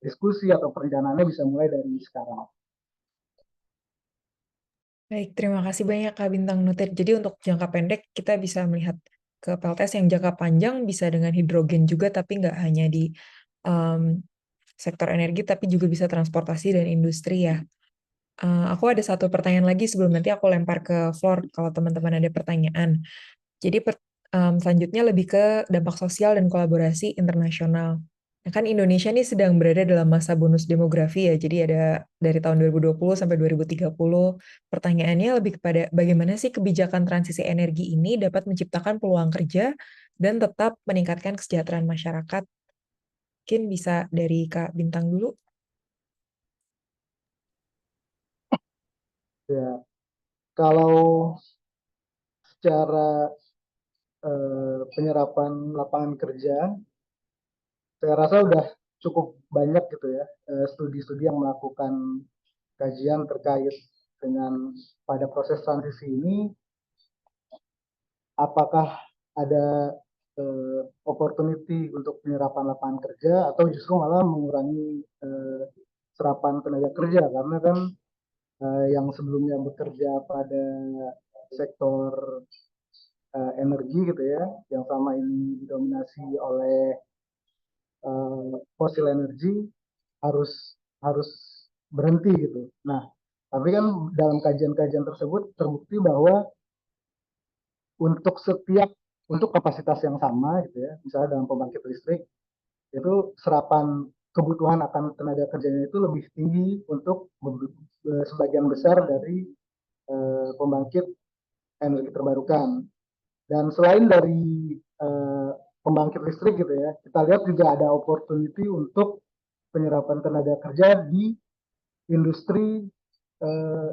diskusi atau perencanaannya bisa mulai dari sekarang. baik. Terima kasih banyak Kak Bintang Nutir. Jadi untuk jangka pendek kita bisa melihat ke PLTS, yang jangka panjang bisa dengan hidrogen juga, tapi nggak hanya di um, sektor energi, tapi juga bisa transportasi dan industri ya. Aku ada satu pertanyaan lagi sebelum nanti aku lempar ke floor kalau teman-teman ada pertanyaan. Jadi selanjutnya lebih ke dampak sosial dan kolaborasi internasional. Nah, kan Indonesia nih sedang berada dalam masa bonus demografi ya. Jadi ada dari tahun 2020 sampai 2030. Pertanyaannya lebih kepada bagaimana sih kebijakan transisi energi ini dapat menciptakan peluang kerja dan tetap meningkatkan kesejahteraan masyarakat. Mungkin bisa dari Kak Bintang dulu. Ya, kalau secara penyerapan lapangan kerja, saya rasa udah cukup banyak gitu ya studi-studi yang melakukan kajian terkait dengan pada proses transisi ini, apakah ada opportunity untuk penyerapan lapangan kerja atau justru malah mengurangi serapan tenaga kerja, karena kan yang sebelumnya bekerja pada sektor energi gitu ya, yang selama ini didominasi oleh fosil energi, harus harus berhenti gitu. Nah, tapi kan dalam kajian-kajian tersebut terbukti bahwa untuk kapasitas yang sama gitu ya, misalnya dalam pembangkit listrik, itu serapan kebutuhan akan tenaga kerjanya itu lebih tinggi untuk sebagian besar dari pembangkit energi terbarukan. Dan selain dari pembangkit listrik gitu ya, kita lihat juga ada opportunity untuk penyerapan tenaga kerja di industri eh,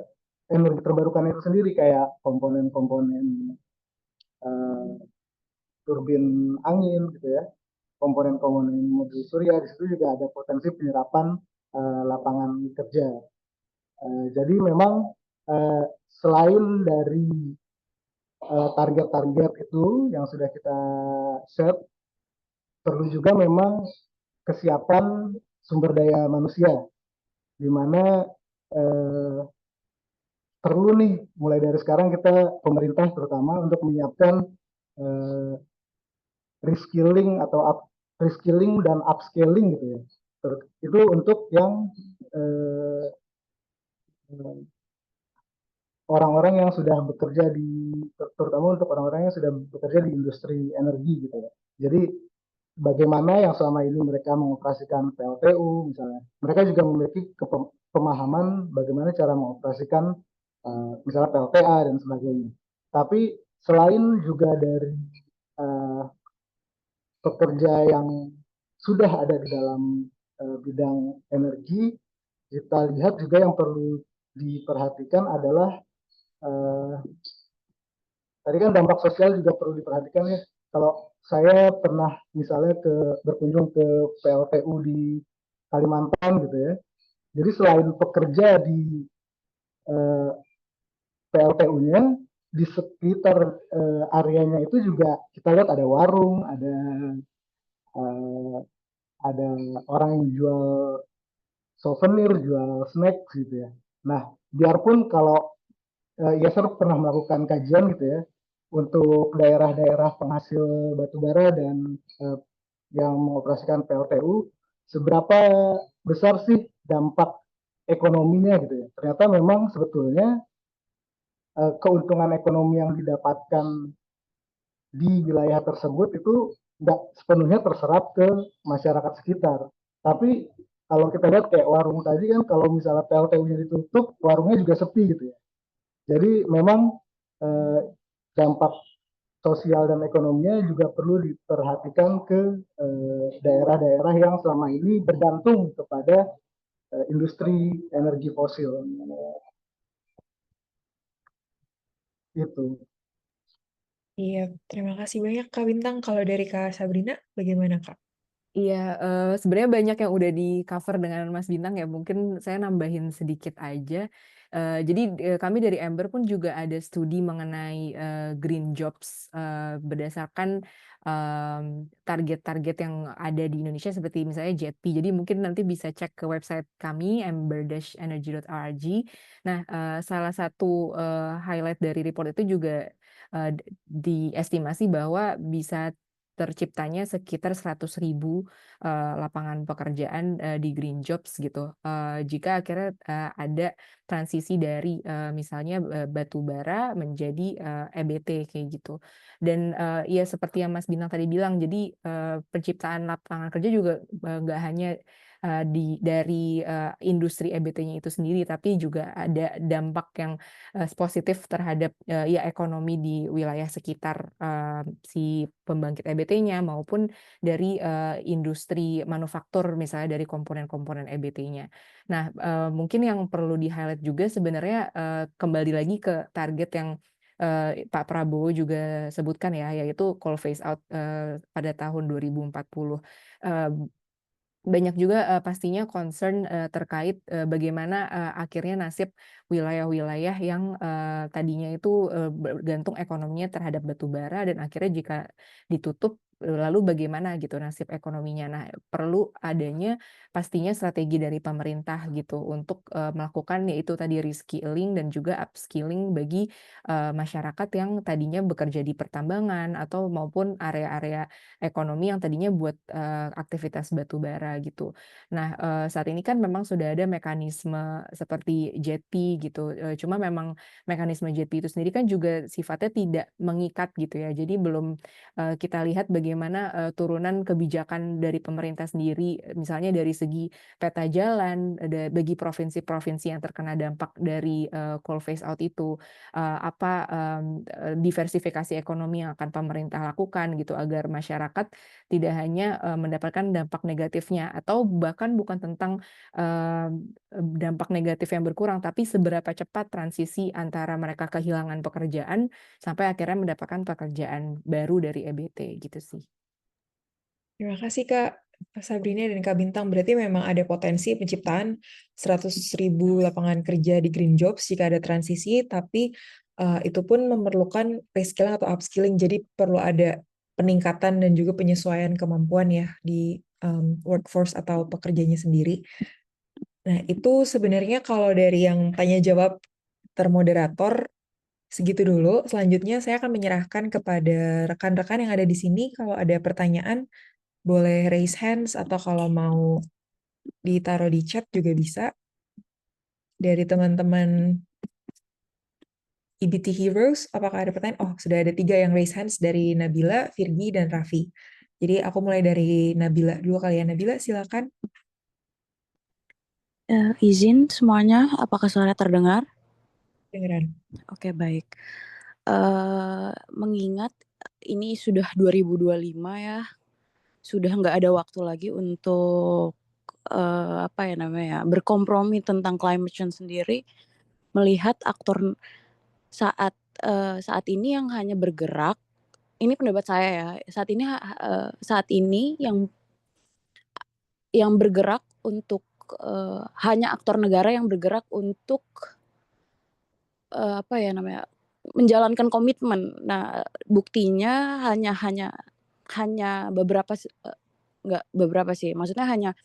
energi terbarukan itu sendiri, kayak komponen-komponen eh, turbin angin gitu ya, komponen-komponen modul surya. Di situ juga ada potensi penyerapan lapangan kerja. Jadi memang selain dari target-target itu yang sudah kita set, perlu juga memang kesiapan sumber daya manusia, di mana eh, perlu nih mulai dari sekarang kita, pemerintah terutama, untuk menyiapkan reskilling dan upscaling gitu ya. Itu untuk yang eh, orang-orang yang sudah bekerja terutama untuk orang-orang yang sudah bekerja di industri energi gitu ya. Jadi bagaimana yang selama ini mereka mengoperasikan PLTU misalnya, mereka juga memiliki pemahaman bagaimana cara mengoperasikan misalnya PLTA dan sebagainya. Tapi selain juga dari pekerja yang sudah ada di dalam bidang energi, kita lihat juga yang perlu diperhatikan adalah tadi kan dampak sosial juga perlu diperhatikan ya. Kalau saya pernah misalnya berkunjung ke PLTU di Kalimantan gitu ya. Jadi selain pekerja di PLTU-nya, di sekitar areanya itu juga kita lihat ada warung, uh, ada orang yang jual souvenir, jual snack gitu ya. Nah, biarpun kalau Yasser pernah melakukan kajian gitu ya untuk daerah-daerah penghasil batubara dan yang mengoperasikan PLTU, seberapa besar sih dampak ekonominya gitu ya. Ternyata memang sebetulnya keuntungan ekonomi yang didapatkan di wilayah tersebut itu nggak sepenuhnya terserap ke masyarakat sekitar. Tapi kalau kita lihat kayak warung tadi kan, kalau misalnya PLTU-nya ditutup, warungnya juga sepi gitu ya. Jadi memang dampak sosial dan ekonominya juga perlu diperhatikan ke daerah-daerah yang selama ini bergantung kepada industri energi fosil. Itu. Iya, terima kasih banyak Kak Bintang. Kalau dari Kak Sabrina, bagaimana Kak? Iya, sebenarnya banyak yang udah di cover dengan Mas Bintang ya. Mungkin saya nambahin sedikit aja. Jadi kami dari Ember pun juga ada studi mengenai green jobs berdasarkan target-target yang ada di Indonesia seperti misalnya JETP. Jadi mungkin nanti bisa cek ke website kami ember-energy.org. Nah, salah satu highlight dari report itu juga diestimasi bahwa bisa terciptanya sekitar 100.000 lapangan pekerjaan di green jobs gitu. Jika akhirnya ada transisi dari misalnya batu bara menjadi EBT kayak gitu. Dan ya seperti yang Mas Bintang tadi bilang, jadi penciptaan lapangan kerja juga nggak hanya dari industri EBT-nya itu sendiri, tapi juga ada dampak yang positif terhadap ya ekonomi di wilayah sekitar si pembangkit EBT-nya maupun dari industri manufaktur misalnya dari komponen-komponen EBT-nya. Nah, mungkin yang perlu di-highlight juga sebenarnya kembali lagi ke target yang Pak Prabowo juga sebutkan ya, yaitu coal phase out pada tahun 2040. Banyak juga pastinya concern terkait bagaimana akhirnya nasib wilayah-wilayah yang tadinya itu bergantung ekonominya terhadap batu bara dan akhirnya jika ditutup lalu bagaimana gitu nasib ekonominya. Nah, perlu adanya pastinya strategi dari pemerintah gitu untuk melakukan yaitu tadi reskilling dan juga upskilling bagi masyarakat yang tadinya bekerja di pertambangan atau maupun area-area ekonomi yang tadinya buat aktivitas batu bara gitu. Nah, saat ini kan memang sudah ada mekanisme seperti JETP gitu, cuma memang mekanisme JETP itu sendiri kan juga sifatnya tidak mengikat gitu ya. Jadi belum kita lihat bagaimana turunan kebijakan dari pemerintah sendiri, misalnya dari segi peta jalan bagi provinsi-provinsi yang terkena dampak dari coal phase out itu, apa diversifikasi ekonomi yang akan pemerintah lakukan gitu agar masyarakat tidak hanya mendapatkan dampak negatifnya atau bahkan bukan tentang dampak negatif yang berkurang, tapi seberapa cepat transisi antara mereka kehilangan pekerjaan sampai akhirnya mendapatkan pekerjaan baru dari EBT gitu sih. Terima kasih Kak Sabrina dan Kak Bintang. Berarti memang ada potensi penciptaan 100.000 lapangan kerja di green jobs jika ada transisi, tapi itu pun memerlukan reskilling atau upskilling. Jadi perlu ada peningkatan dan juga penyesuaian kemampuan ya di workforce atau pekerjanya sendiri. Nah, itu sebenarnya kalau dari yang tanya jawab termoderator, segitu dulu. Selanjutnya saya akan menyerahkan kepada rekan-rekan yang ada di sini. Kalau ada pertanyaan, boleh raise hands atau kalau mau ditaruh di chat juga bisa. Dari teman-teman EBT Heroes, apakah ada pertanyaan? Oh, sudah ada 3 yang raise hands dari Nabila, Virgi, dan Raffi. Jadi aku mulai dari Nabila dulu kali ya. Nabila, silakan. Izin semuanya, apakah suara terdengar? Dengeran. Oke, baik. Mengingat ini sudah 2025 ya, sudah nggak ada waktu lagi untuk berkompromi tentang climate change sendiri. Melihat aktor saat ini yang hanya bergerak, ini pendapat saya ya, saat ini yang bergerak untuk hanya aktor negara yang bergerak untuk menjalankan komitmen. Nah, buktinya hanya beberapa nggak beberapa sih, maksudnya hanya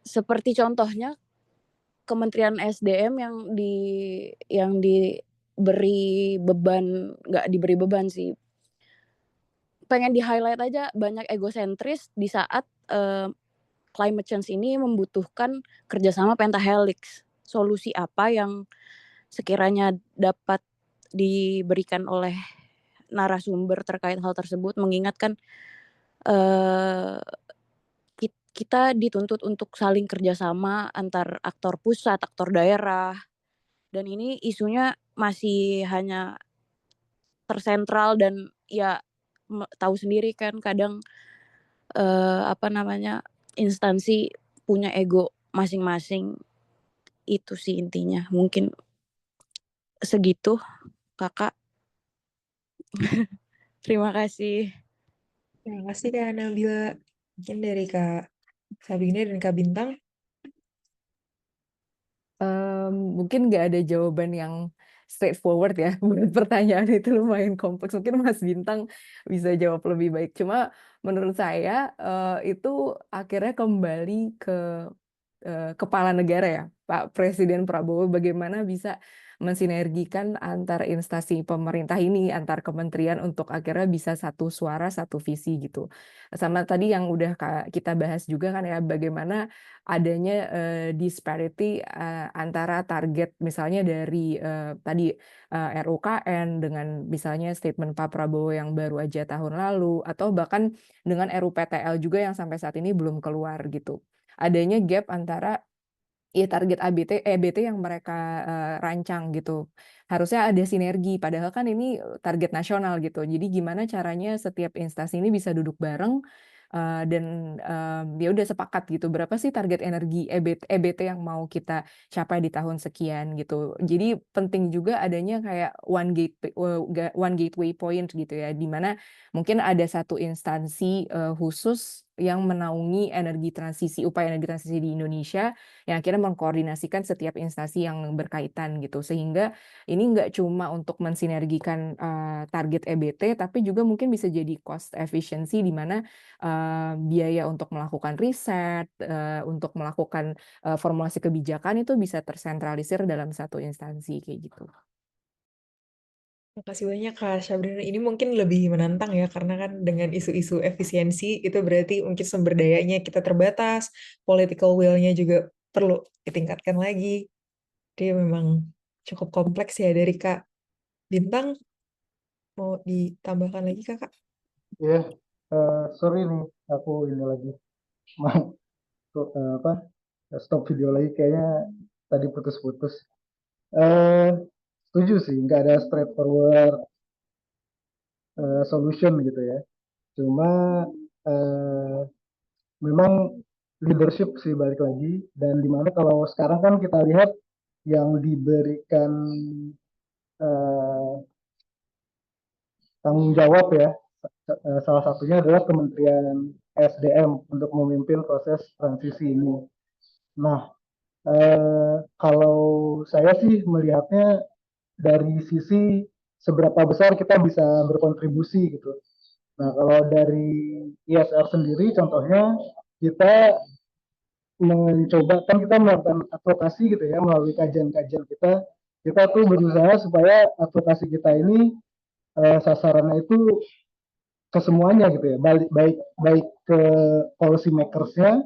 seperti contohnya Kementerian SDM yang diberi beban, nggak diberi beban sih, pengen di-highlight aja banyak egosentris di saat climate change ini membutuhkan kerjasama pentahelix. Solusi apa yang sekiranya dapat diberikan oleh narasumber terkait hal tersebut, mengingatkan kita dituntut untuk saling kerjasama antar aktor pusat, aktor daerah, dan ini isunya masih hanya tersentral dan ya tahu sendiri kan kadang instansi punya ego masing-masing. Itu sih intinya, mungkin segitu kakak. Terima kasih. Terima kasih Kak Nabila. Mungkin dari Kak Sabrina dan Kak Bintang. Mungkin nggak ada jawaban yang straightforward ya buat pertanyaan itu, lumayan kompleks. Mungkin Mas Bintang bisa jawab lebih baik. Cuma menurut saya itu akhirnya kembali ke kepala negara ya, Pak Presiden Prabowo, bagaimana bisa mensinergikan antar instansi pemerintah ini, antar kementerian untuk akhirnya bisa satu suara, satu visi gitu. Sama tadi yang udah kita bahas juga kan ya, bagaimana adanya disparity antara target misalnya dari tadi RUKN dengan misalnya statement Pak Prabowo yang baru aja tahun lalu, atau bahkan dengan RUPTL juga yang sampai saat ini belum keluar gitu. Adanya gap antara target EBT yang mereka rancang gitu. Harusnya ada sinergi, padahal kan ini target nasional gitu. Jadi gimana caranya setiap instansi ini bisa duduk bareng dan ya udah sepakat gitu, berapa sih target energi EBT yang mau kita capai di tahun sekian gitu. Jadi penting juga adanya kayak one gateway point gitu ya, di mana mungkin ada satu instansi khusus yang menaungi upaya energi transisi di Indonesia, yang akhirnya mengkoordinasikan setiap instansi yang berkaitan gitu, sehingga ini nggak cuma untuk mensinergikan target EBT, tapi juga mungkin bisa jadi cost efficiency, di mana biaya untuk melakukan riset, untuk melakukan formulasi kebijakan itu bisa tersentralisir dalam satu instansi kayak gitu. Terima kasih banyak Kak Sabrina. Ini mungkin lebih menantang ya, karena kan dengan isu-isu efisiensi itu berarti mungkin sumber dayanya kita terbatas, political will-nya juga perlu ditingkatkan lagi. Dia memang cukup kompleks ya. Dari Kak Bintang, mau ditambahkan lagi Kakak? Ya, sorry nih, aku ini lagi stop video lagi, kayaknya tadi putus-putus. Setuju sih, nggak ada straightforward solution gitu ya. Cuma memang leadership sih balik lagi, dan dimana kalau sekarang kan kita lihat yang diberikan tanggung jawab ya, salah satunya adalah Kementerian SDM untuk memimpin proses transisi ini. Nah, kalau saya sih melihatnya dari sisi seberapa besar kita bisa berkontribusi gitu. Nah, kalau dari ISR sendiri contohnya, kita mencoba, kan kita melakukan advokasi gitu ya, melalui kajian-kajian kita kita tuh berusaha supaya advokasi kita ini sasarannya itu ke semuanya gitu ya, baik ke policy makersnya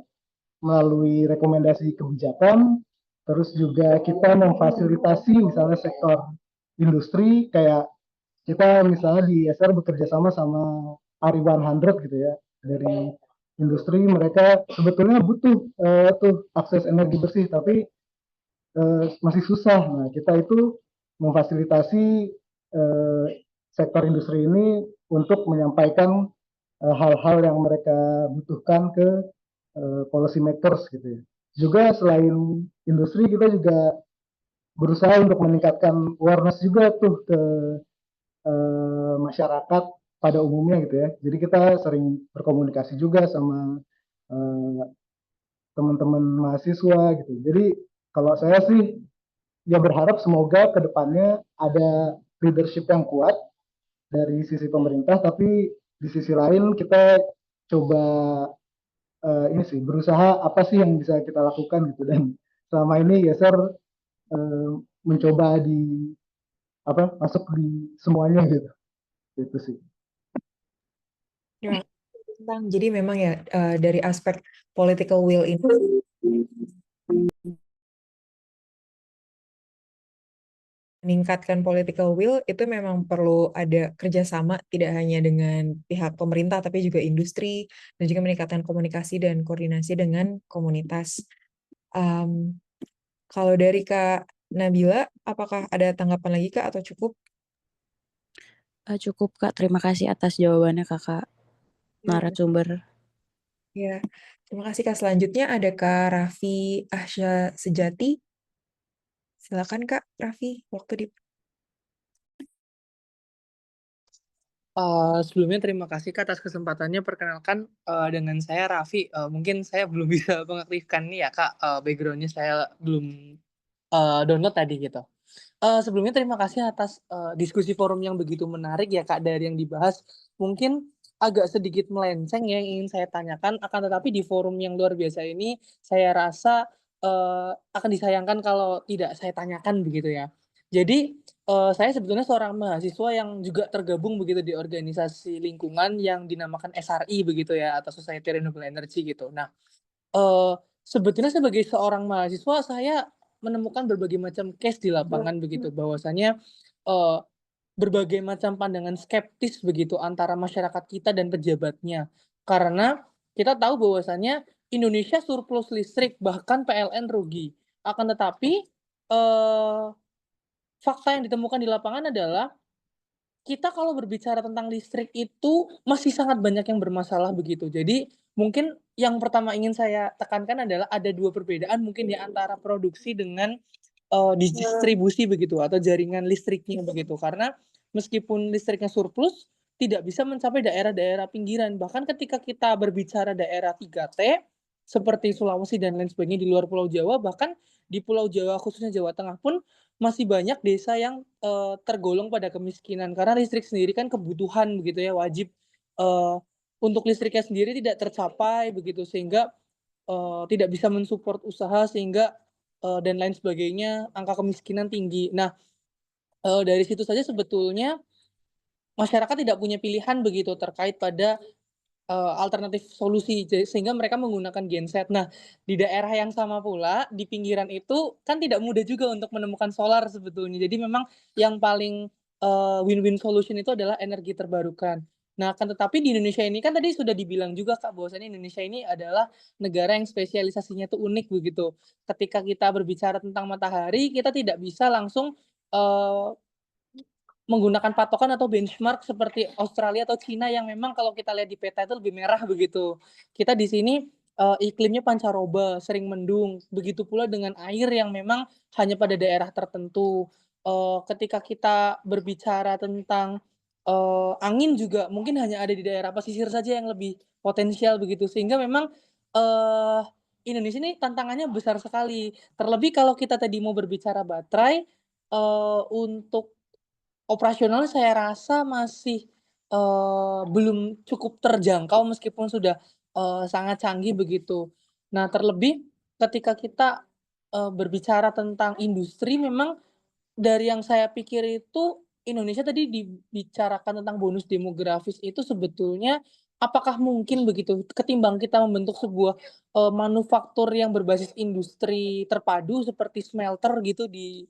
melalui rekomendasi kebijakan, terus juga kita memfasilitasi misalnya sektor industri kayak kita misalnya di SR bekerja sama sama RE100 gitu ya, dari industri mereka sebetulnya butuh tuh akses energi bersih tapi masih susah. Nah, kita itu memfasilitasi eh, sektor industri ini untuk menyampaikan hal-hal yang mereka butuhkan ke policy makers gitu ya. Juga selain industri kita juga berusaha untuk meningkatkan awareness juga tuh ke masyarakat pada umumnya gitu ya. Jadi kita sering berkomunikasi juga sama eh, teman-teman mahasiswa gitu. Jadi kalau saya sih ya berharap semoga ke depannya ada leadership yang kuat dari sisi pemerintah, tapi di sisi lain kita coba ini sih berusaha apa sih yang bisa kita lakukan gitu, dan selama ini Yeser mencoba di apa masuk di semuanya gitu, itu sih. Ya, jadi memang ya dari aspek political will ini meningkatkan political will itu memang perlu ada kerjasama tidak hanya dengan pihak pemerintah tapi juga industri dan juga meningkatkan komunikasi dan koordinasi dengan komunitas. Kalau dari Kak Nabila, apakah ada tanggapan lagi Kak atau cukup? Cukup Kak, terima kasih atas jawabannya Kakak narasumber. Ya, terima kasih Kak. Selanjutnya ada Kak Raffi Ahsya Sejati. Silakan Kak Raffi, waktu di Sebelumnya terima kasih Kak atas kesempatannya. Perkenalkan dengan saya Raffi. Mungkin saya belum bisa mengaktifkan nih ya Kak, backgroundnya saya belum download tadi gitu. Sebelumnya terima kasih atas diskusi forum yang begitu menarik ya Kak, dari yang dibahas. Mungkin agak sedikit melenceng ya yang ingin saya tanyakan, akan tetapi di forum yang luar biasa ini saya rasa akan disayangkan kalau tidak saya tanyakan begitu ya. Jadi saya sebetulnya seorang mahasiswa yang juga tergabung begitu di organisasi lingkungan yang dinamakan SRI begitu ya, atau Society Renewable Energy gitu. Nah, sebetulnya sebagai seorang mahasiswa saya menemukan berbagai macam case di lapangan begitu, bahwasanya berbagai macam pandangan skeptis begitu antara masyarakat kita dan pejabatnya. Karena kita tahu bahwasanya Indonesia surplus listrik, bahkan PLN rugi. Akan tetapi fakta yang ditemukan di lapangan adalah kita kalau berbicara tentang listrik itu masih sangat banyak yang bermasalah begitu. Jadi mungkin yang pertama ingin saya tekankan adalah ada dua perbedaan mungkin di antara produksi dengan distribusi begitu atau jaringan listriknya begitu. Karena meskipun listriknya surplus tidak bisa mencapai daerah-daerah pinggiran. Bahkan ketika kita berbicara daerah 3T seperti Sulawesi dan lain sebagainya di luar Pulau Jawa, bahkan di Pulau Jawa khususnya Jawa Tengah pun masih banyak desa yang tergolong pada kemiskinan karena listrik sendiri kan kebutuhan begitu ya, wajib untuk listriknya sendiri tidak tercapai begitu, sehingga tidak bisa mensupport usaha, sehingga dan lain sebagainya, angka kemiskinan tinggi. Nah, dari situ saja sebetulnya masyarakat tidak punya pilihan begitu terkait pada alternatif solusi, sehingga mereka menggunakan genset. Nah, di daerah yang sama pula, di pinggiran itu kan tidak mudah juga untuk menemukan solar sebetulnya. Jadi memang yang paling win-win solution itu adalah energi terbarukan. Nah, akan tetapi di Indonesia ini kan tadi sudah dibilang juga Kak, bahwasanya Indonesia ini adalah negara yang spesialisasinya itu unik begitu. Ketika kita berbicara tentang matahari, kita tidak bisa langsung menggunakan patokan atau benchmark seperti Australia atau Cina yang memang kalau kita lihat di peta itu lebih merah begitu. Kita di sini iklimnya pancaroba, sering mendung. Begitu pula dengan air yang memang hanya pada daerah tertentu. Ketika kita berbicara tentang angin juga mungkin hanya ada di daerah pesisir saja yang lebih potensial begitu. Sehingga memang Indonesia ini tantangannya besar sekali. Terlebih kalau kita tadi mau berbicara baterai, untuk operasional saya rasa masih belum cukup terjangkau meskipun sudah sangat canggih begitu. Nah, terlebih ketika kita berbicara tentang industri, memang dari yang saya pikir itu, Indonesia tadi dibicarakan tentang bonus demografis itu sebetulnya apakah mungkin begitu, ketimbang kita membentuk sebuah, manufaktur yang berbasis industri terpadu seperti smelter gitu di,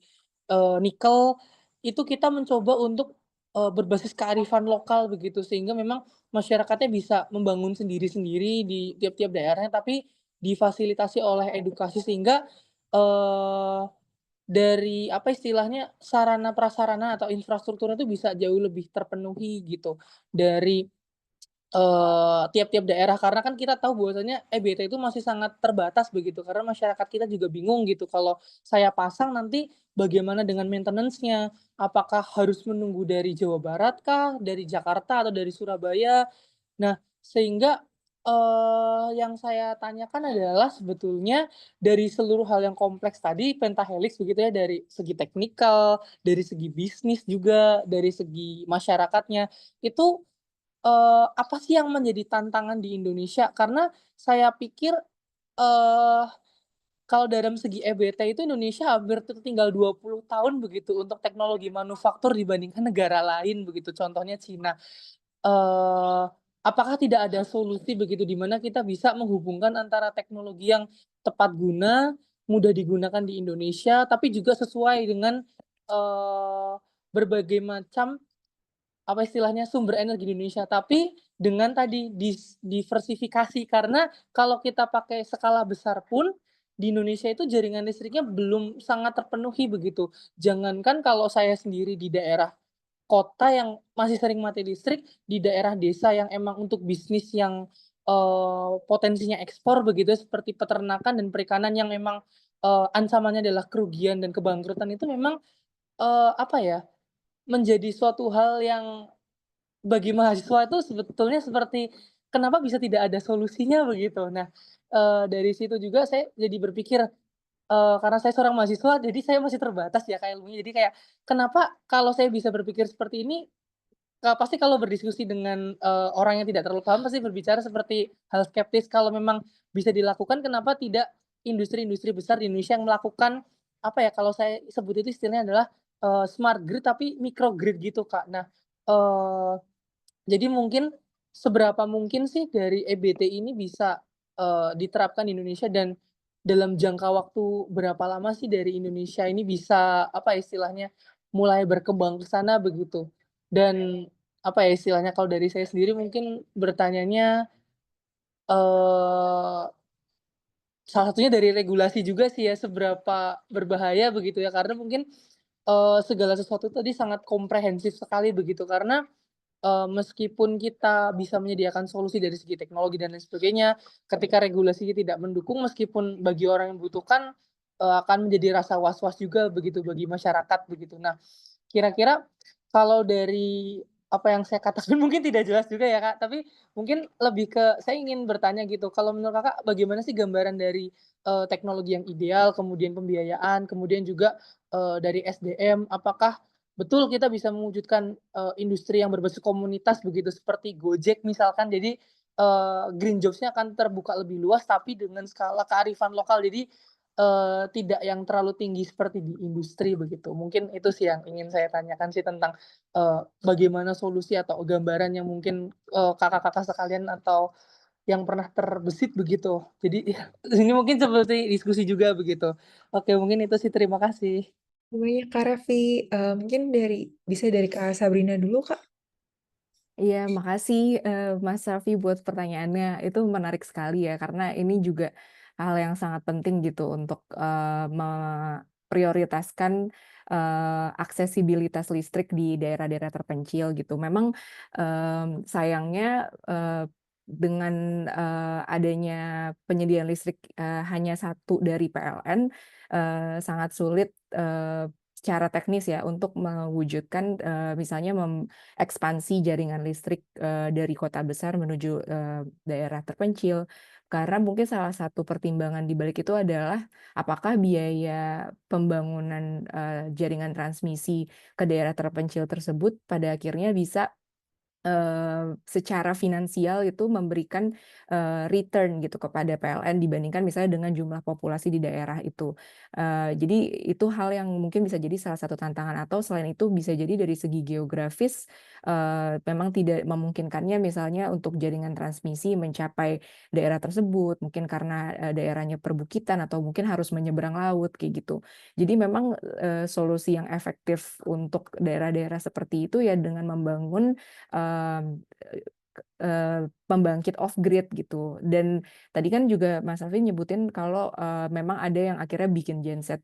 nikel, itu kita mencoba untuk, berbasis kearifan lokal begitu, sehingga memang masyarakatnya bisa membangun sendiri-sendiri di tiap-tiap daerahnya, tapi difasilitasi oleh edukasi sehingga, eee dari apa istilahnya, sarana prasarana atau infrastrukturnya itu bisa jauh lebih terpenuhi gitu dari, tiap-tiap daerah. Karena kan kita tahu bahwasanya EBT itu masih sangat terbatas begitu, karena masyarakat kita juga bingung gitu, kalau saya pasang nanti bagaimana dengan maintenance-nya? Apakah harus menunggu dari Jawa Barat kah, dari Jakarta, atau dari Surabaya? Nah, sehingga, yang saya tanyakan adalah sebetulnya dari seluruh hal yang kompleks tadi pentahelix begitu ya, dari segi teknikal, dari segi bisnis juga, dari segi masyarakatnya, itu, apa sih yang menjadi tantangan di Indonesia? Karena saya pikir, eee, kalau dalam segi EBT itu Indonesia hampir tertinggal 20 tahun begitu untuk teknologi manufaktur dibandingkan negara lain begitu, contohnya Cina. Eee, apakah tidak ada solusi begitu, di mana kita bisa menghubungkan antara teknologi yang tepat guna, mudah digunakan di Indonesia, tapi juga sesuai dengan, berbagai macam, apa istilahnya, sumber energi di Indonesia, tapi dengan tadi diversifikasi. Karena kalau kita pakai skala besar pun, di Indonesia itu jaringan listriknya belum sangat terpenuhi begitu. Jangankan kalau saya sendiri di daerah kota yang masih sering mati listrik, di daerah desa yang emang untuk bisnis yang, potensinya ekspor begitu ya, seperti peternakan dan perikanan yang memang, ancamannya adalah kerugian dan kebangkrutan itu memang, apa ya, menjadi suatu hal yang bagi mahasiswa itu sebetulnya seperti, kenapa bisa tidak ada solusinya begitu. Nah, dari situ juga saya jadi berpikir, karena saya seorang mahasiswa, jadi saya masih terbatas ya Kak ilmunya, jadi kayak, kenapa kalau saya bisa berpikir seperti ini, pasti kalau berdiskusi dengan, orang yang tidak terlalu paham pasti berbicara seperti hal skeptis, kalau memang bisa dilakukan kenapa tidak industri-industri besar di Indonesia yang melakukan, apa ya, kalau saya sebut itu istilahnya adalah, smart grid tapi microgrid gitu Kak. Nah, eee, jadi mungkin seberapa mungkin sih dari EBT ini bisa, diterapkan di Indonesia dan dalam jangka waktu berapa lama sih dari Indonesia ini bisa, apa istilahnya, mulai berkembang ke sana begitu? Dan, apa ya istilahnya, kalau dari saya sendiri mungkin bertanyanya, eee, salah satunya dari regulasi juga sih ya, seberapa berbahaya begitu ya, karena mungkin, segala sesuatu tadi sangat komprehensif sekali begitu, karena meskipun kita bisa menyediakan solusi dari segi teknologi dan lain sebagainya, ketika regulasinya tidak mendukung, meskipun bagi orang yang membutuhkan, akan menjadi rasa was-was juga begitu bagi masyarakat begitu. Nah, kira-kira kalau dari apa yang saya katakan mungkin tidak jelas juga ya, Kak, tapi mungkin lebih ke saya ingin bertanya gitu, kalau menurut Kakak bagaimana sih gambaran dari, teknologi yang ideal, kemudian pembiayaan, kemudian juga, dari SDM, apakah betul kita bisa mewujudkan, industri yang berbasis komunitas begitu seperti Gojek misalkan, jadi, green jobs-nya akan terbuka lebih luas tapi dengan skala kearifan lokal. Jadi, tidak yang terlalu tinggi seperti di industri begitu. Mungkin itu sih yang ingin saya tanyakan sih tentang, bagaimana solusi atau gambaran yang mungkin, kakak-kakak sekalian atau yang pernah terbesit begitu. Jadi ya ini mungkin seperti diskusi juga begitu. Oke mungkin itu sih, terima kasih. Banyak Kak Raffi. Mungkin bisa dari Kak Sabrina dulu Kak. Iya, makasih Mas Raffi buat pertanyaannya. Itu menarik sekali ya, karena ini juga hal yang sangat penting gitu untuk memprioritaskan aksesibilitas listrik di daerah-daerah terpencil gitu. Memang sayangnya dengan adanya penyediaan listrik hanya satu dari PLN, sangat sulit secara teknis ya untuk mewujudkan misalnya ekspansi jaringan listrik, dari kota besar menuju, daerah terpencil. Karena mungkin salah satu pertimbangan di balik itu adalah apakah biaya pembangunan, jaringan transmisi ke daerah terpencil tersebut pada akhirnya bisa secara finansial itu memberikan return gitu kepada PLN dibandingkan misalnya dengan jumlah populasi di daerah itu. Jadi itu hal yang mungkin bisa jadi salah satu tantangan, atau selain itu bisa jadi dari segi geografis memang tidak memungkinkannya misalnya untuk jaringan transmisi mencapai daerah tersebut, mungkin karena daerahnya perbukitan atau mungkin harus menyeberang laut kayak gitu. Jadi memang solusi yang efektif untuk daerah-daerah seperti itu ya dengan membangun pembangkit off grid gitu. Dan tadi kan juga Mas Alvin nyebutin kalau memang ada yang akhirnya bikin genset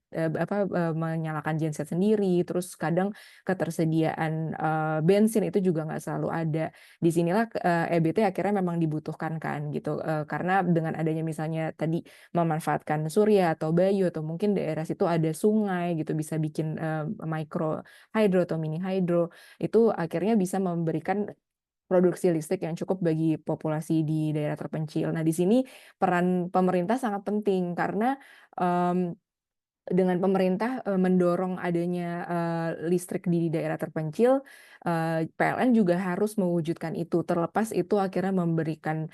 menyalakan genset sendiri, terus kadang ketersediaan bensin itu juga nggak selalu ada. Disinilah EBT akhirnya memang dibutuhkan kan gitu, karena dengan adanya misalnya tadi memanfaatkan surya atau bayu atau mungkin daerah situ ada sungai gitu, bisa bikin micro hydro atau mini hydro, itu akhirnya bisa memberikan produksi listrik yang cukup bagi populasi di daerah terpencil. Nah, di sini peran pemerintah sangat penting karena dengan pemerintah mendorong adanya listrik di daerah terpencil, PLN juga harus mewujudkan itu. Terlepas itu akhirnya memberikan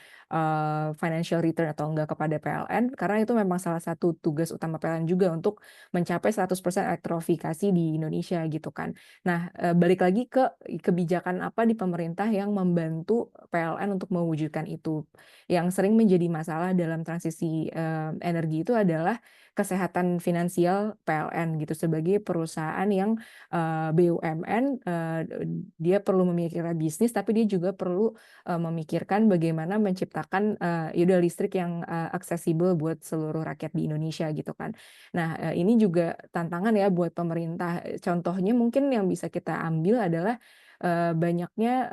financial return atau enggak kepada PLN, karena itu memang salah satu tugas utama PLN juga untuk mencapai 100% elektrifikasi di Indonesia gitu kan. Nah, balik lagi ke kebijakan apa di pemerintah yang membantu PLN untuk mewujudkan itu. Yang sering menjadi masalah dalam transisi energi itu adalah kesehatan finansial PLN gitu, sebagai perusahaan yang BUMN, dia perlu memikirkan bisnis, tapi dia juga perlu memikirkan bagaimana menciptakan listrik yang aksesibel buat seluruh rakyat di Indonesia gitu kan. Nah, ini juga tantangan ya buat pemerintah. Contohnya mungkin yang bisa kita ambil adalah banyaknya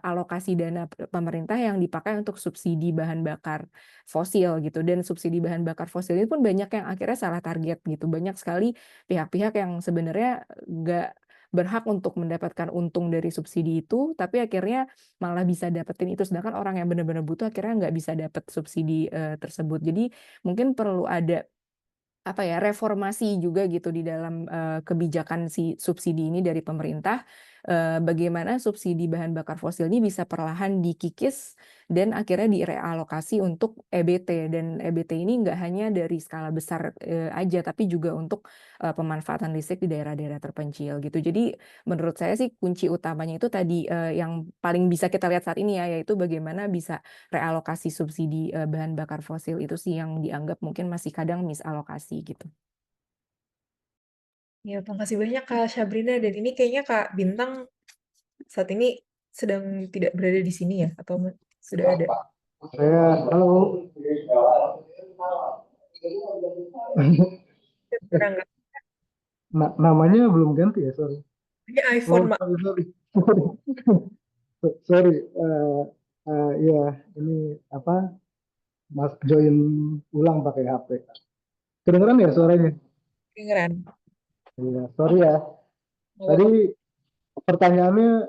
alokasi dana pemerintah yang dipakai untuk subsidi bahan bakar fosil gitu, dan subsidi bahan bakar fosil ini pun banyak yang akhirnya salah target gitu. Banyak sekali pihak-pihak yang sebenarnya nggak berhak untuk mendapatkan untung dari subsidi itu, tapi akhirnya malah bisa dapetin itu, sedangkan orang yang benar-benar butuh akhirnya nggak bisa dapet subsidi tersebut. Jadi mungkin perlu ada reformasi juga gitu di dalam kebijakan si subsidi ini dari pemerintah, bagaimana subsidi bahan bakar fosil ini bisa perlahan dikikis dan akhirnya direalokasi untuk EBT, dan EBT ini nggak hanya dari skala besar aja, tapi juga untuk pemanfaatan listrik di daerah-daerah terpencil gitu. Jadi menurut saya sih kunci utamanya itu tadi yang paling bisa kita lihat saat ini ya, yaitu bagaimana bisa realokasi subsidi bahan bakar fosil itu sih yang dianggap mungkin masih kadang misalokasi gitu. Ya, makasih banyak Kak Sabrina. Dan ini kayaknya Kak Bintang saat ini sedang tidak berada di sini ya? Atau sudah ada? Halo. Kurang nggak? Namanya belum ganti ya, sorry. Ini iPhone, Mak. Sorry. Sorry. Ya, ini Mas join ulang pakai HP. Kedengeran ya suaranya? Kedengeran. Iya, sorry ya. Tadi pertanyaannya,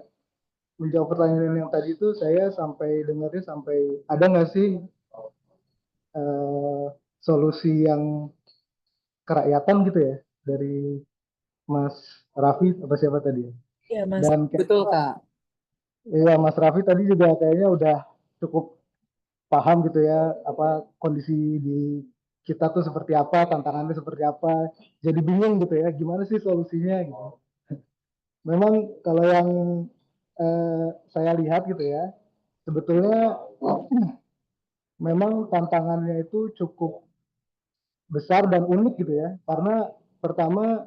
menjawab pertanyaan yang tadi itu saya dengarnya sampai ada nggak sih solusi yang kerakyatan gitu ya dari Mas Raffi apa siapa tadi ya? Iya, Mas. Dan Betul, Kak. iya, Mas Raffi tadi juga kayaknya udah cukup paham gitu ya, kondisi di kita tuh seperti apa, tantangannya seperti apa. Jadi bingung gitu ya, gimana sih solusinya gitu. Memang kalau yang saya lihat gitu ya, sebetulnya memang tantangannya itu cukup besar dan unik gitu ya. Karena pertama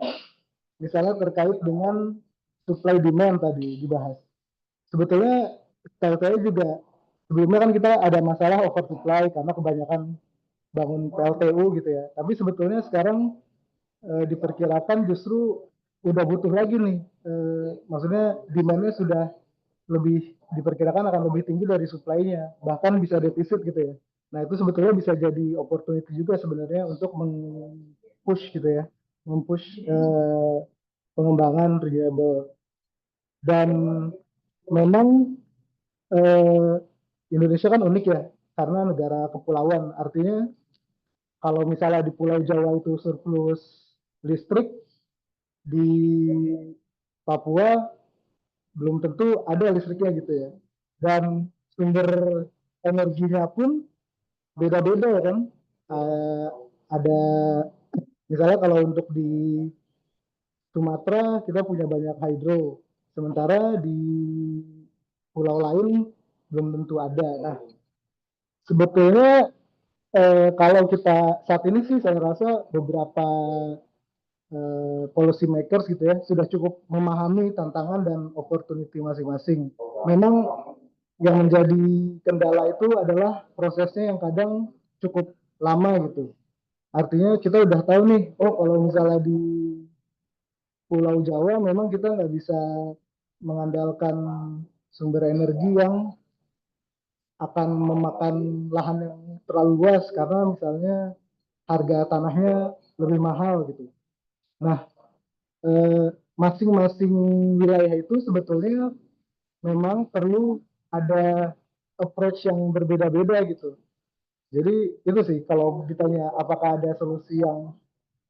misalnya terkait dengan supply demand tadi dibahas. Sebetulnya saya juga sebelumnya kan kita ada masalah oversupply karena kebanyakan bangun PLTU gitu ya. Tapi sebetulnya sekarang diperkirakan justru udah butuh lagi nih. Maksudnya demandnya sudah lebih diperkirakan akan lebih tinggi dari supply-nya, bahkan bisa defisit gitu ya. Nah itu sebetulnya bisa jadi opportunity juga sebenarnya untuk meng-push gitu ya, mem-push pengembangan renewable. Dan memang Indonesia kan unik ya, karena negara kepulauan. Artinya kalau misalnya di Pulau Jawa itu surplus listrik, di Papua belum tentu ada listriknya gitu ya. dan sumber energinya pun beda-beda ya kan. Ada misalnya kalau untuk di Sumatera kita punya banyak hidro, sementara di pulau lain belum tentu ada. Nah, sebetulnya kalau kita saat ini sih saya rasa beberapa policy makers gitu ya sudah cukup memahami tantangan dan opportunity masing-masing. Memang yang menjadi kendala itu adalah prosesnya yang kadang cukup lama gitu. Artinya kita udah tahu nih, oh kalau misalnya di Pulau Jawa memang kita nggak bisa mengandalkan sumber energi yang akan memakan lahan yang terlalu luas karena misalnya harga tanahnya lebih mahal gitu. Nah, masing-masing wilayah itu sebetulnya memang perlu ada approach yang berbeda-beda gitu. Jadi itu sih kalau ditanya apakah ada solusi yang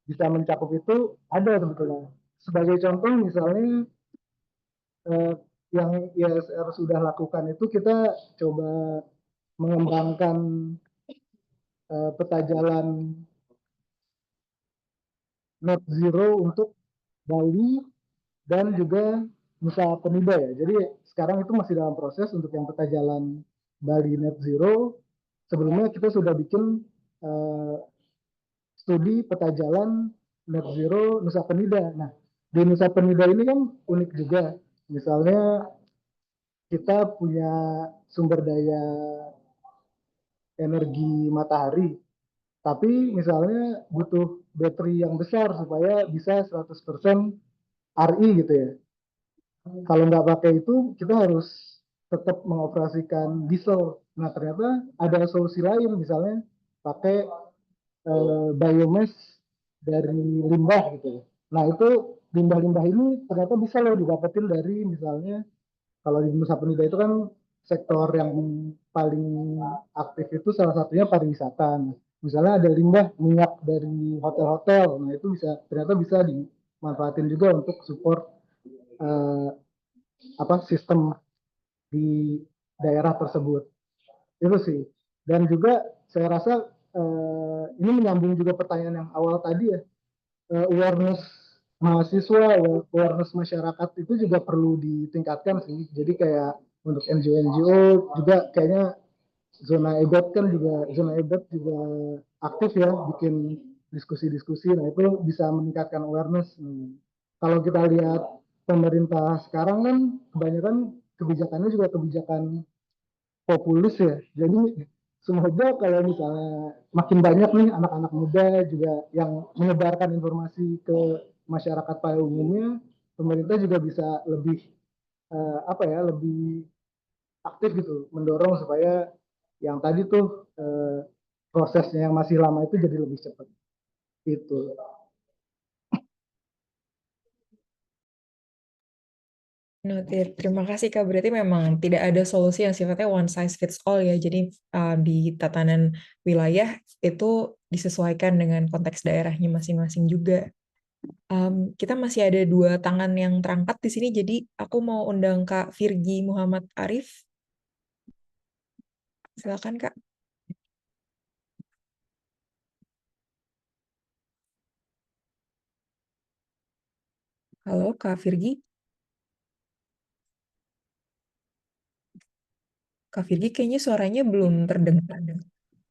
bisa mencakup itu, ada sebetulnya. Sebagai contoh misalnya yang ISR sudah lakukan itu kita coba mengembangkan peta jalan net zero untuk Bali dan juga Nusa Penida ya. Jadi sekarang itu masih dalam proses untuk yang peta jalan Bali net zero. Sebelumnya kita sudah bikin studi peta jalan net zero Nusa Penida. Nah, di Nusa Penida ini kan unik juga. Misalnya kita punya sumber daya energi matahari, tapi misalnya butuh baterai yang besar supaya bisa 100% RI gitu ya. Kalau nggak pakai itu, kita harus tetap mengoperasikan diesel. Nah, ternyata ada solusi lain, misalnya pakai biomass dari limbah gitu. Nah, itu limbah-limbah ini ternyata bisa loh didapetin dari misalnya kalau di Nusa Penida itu kan sektor yang paling aktif itu salah satunya pariwisata. Nah, misalnya ada limbah minyak dari hotel-hotel, nah itu bisa ternyata bisa dimanfaatin juga untuk support sistem di daerah tersebut. Itu sih. Dan juga saya rasa ini menyambung juga pertanyaan yang awal tadi ya, awareness mahasiswa, awareness masyarakat itu juga perlu ditingkatkan sih. Jadi kayak untuk NGO-NGO juga kayaknya zona EBOT juga aktif ya bikin diskusi-diskusi. Nah itu bisa meningkatkan awareness. Kalau kita lihat pemerintah sekarang kan kebanyakan kebijakannya juga kebijakan populis ya. Jadi semoga kalau misalnya makin banyak nih anak-anak muda juga yang menyebarkan informasi ke masyarakat pada umumnya, pemerintah juga bisa lebih lebih aktif gitu, mendorong supaya yang tadi tuh prosesnya yang masih lama itu jadi lebih cepat. Itu. Noted. Terima kasih Kak. Berarti memang tidak ada solusi yang sifatnya one size fits all ya. Jadi di tatanan wilayah itu disesuaikan dengan konteks daerahnya masing-masing juga. Kita masih ada 2 tangan yang terangkat di sini. Jadi aku mau undang Kak Virgi Muhammad Arif. Silakan Kak. Halo Kak Virgi. Kak Virgi kayaknya suaranya belum terdengar.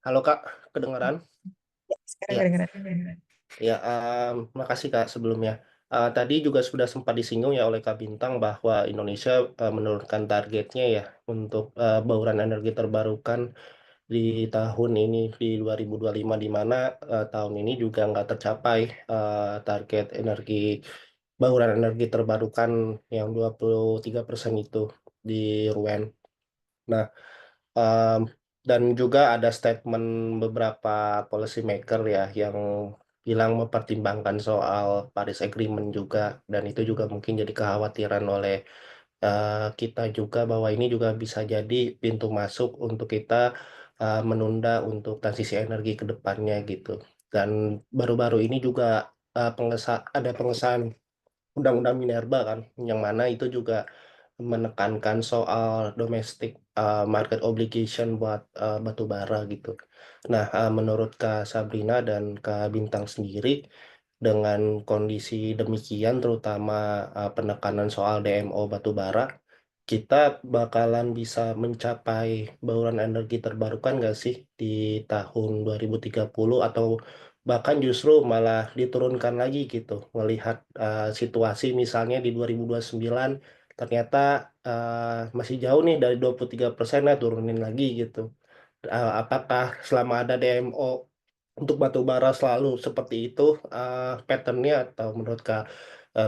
Halo Kak, kedengaran? Ya, sekarang Ya. kedengaran. Ya, makasih Kak sebelumnya. Tadi juga sudah sempat disinggung ya oleh Kak Bintang bahwa Indonesia menurunkan targetnya ya untuk bauran energi terbarukan di tahun ini di 2025, di mana tahun ini juga nggak tercapai target bauran energi terbarukan yang 23% itu di RUN. Nah, dan juga ada statement beberapa policy maker ya yang bilang mempertimbangkan soal Paris Agreement juga, dan itu juga mungkin jadi kekhawatiran oleh kita juga bahwa ini juga bisa jadi pintu masuk untuk kita menunda untuk transisi energi ke depannya gitu. Dan baru-baru ini juga ada pengesahan Undang-Undang Minerba kan, yang mana itu juga menekankan soal domestic market obligation buat batu bara gitu. Nah, menurut Kak Sabrina dan Kak Bintang sendiri, dengan kondisi demikian, terutama penekanan soal DMO batu bara, kita bakalan bisa mencapai bauran energi terbarukan nggak sih di tahun 2030 atau bahkan justru malah diturunkan lagi gitu. Melihat situasi misalnya di 2029 ternyata masih jauh nih dari 23% ya, turunin lagi gitu. Apakah selama ada DMO untuk batu bara selalu seperti itu patternnya, atau menurut Kak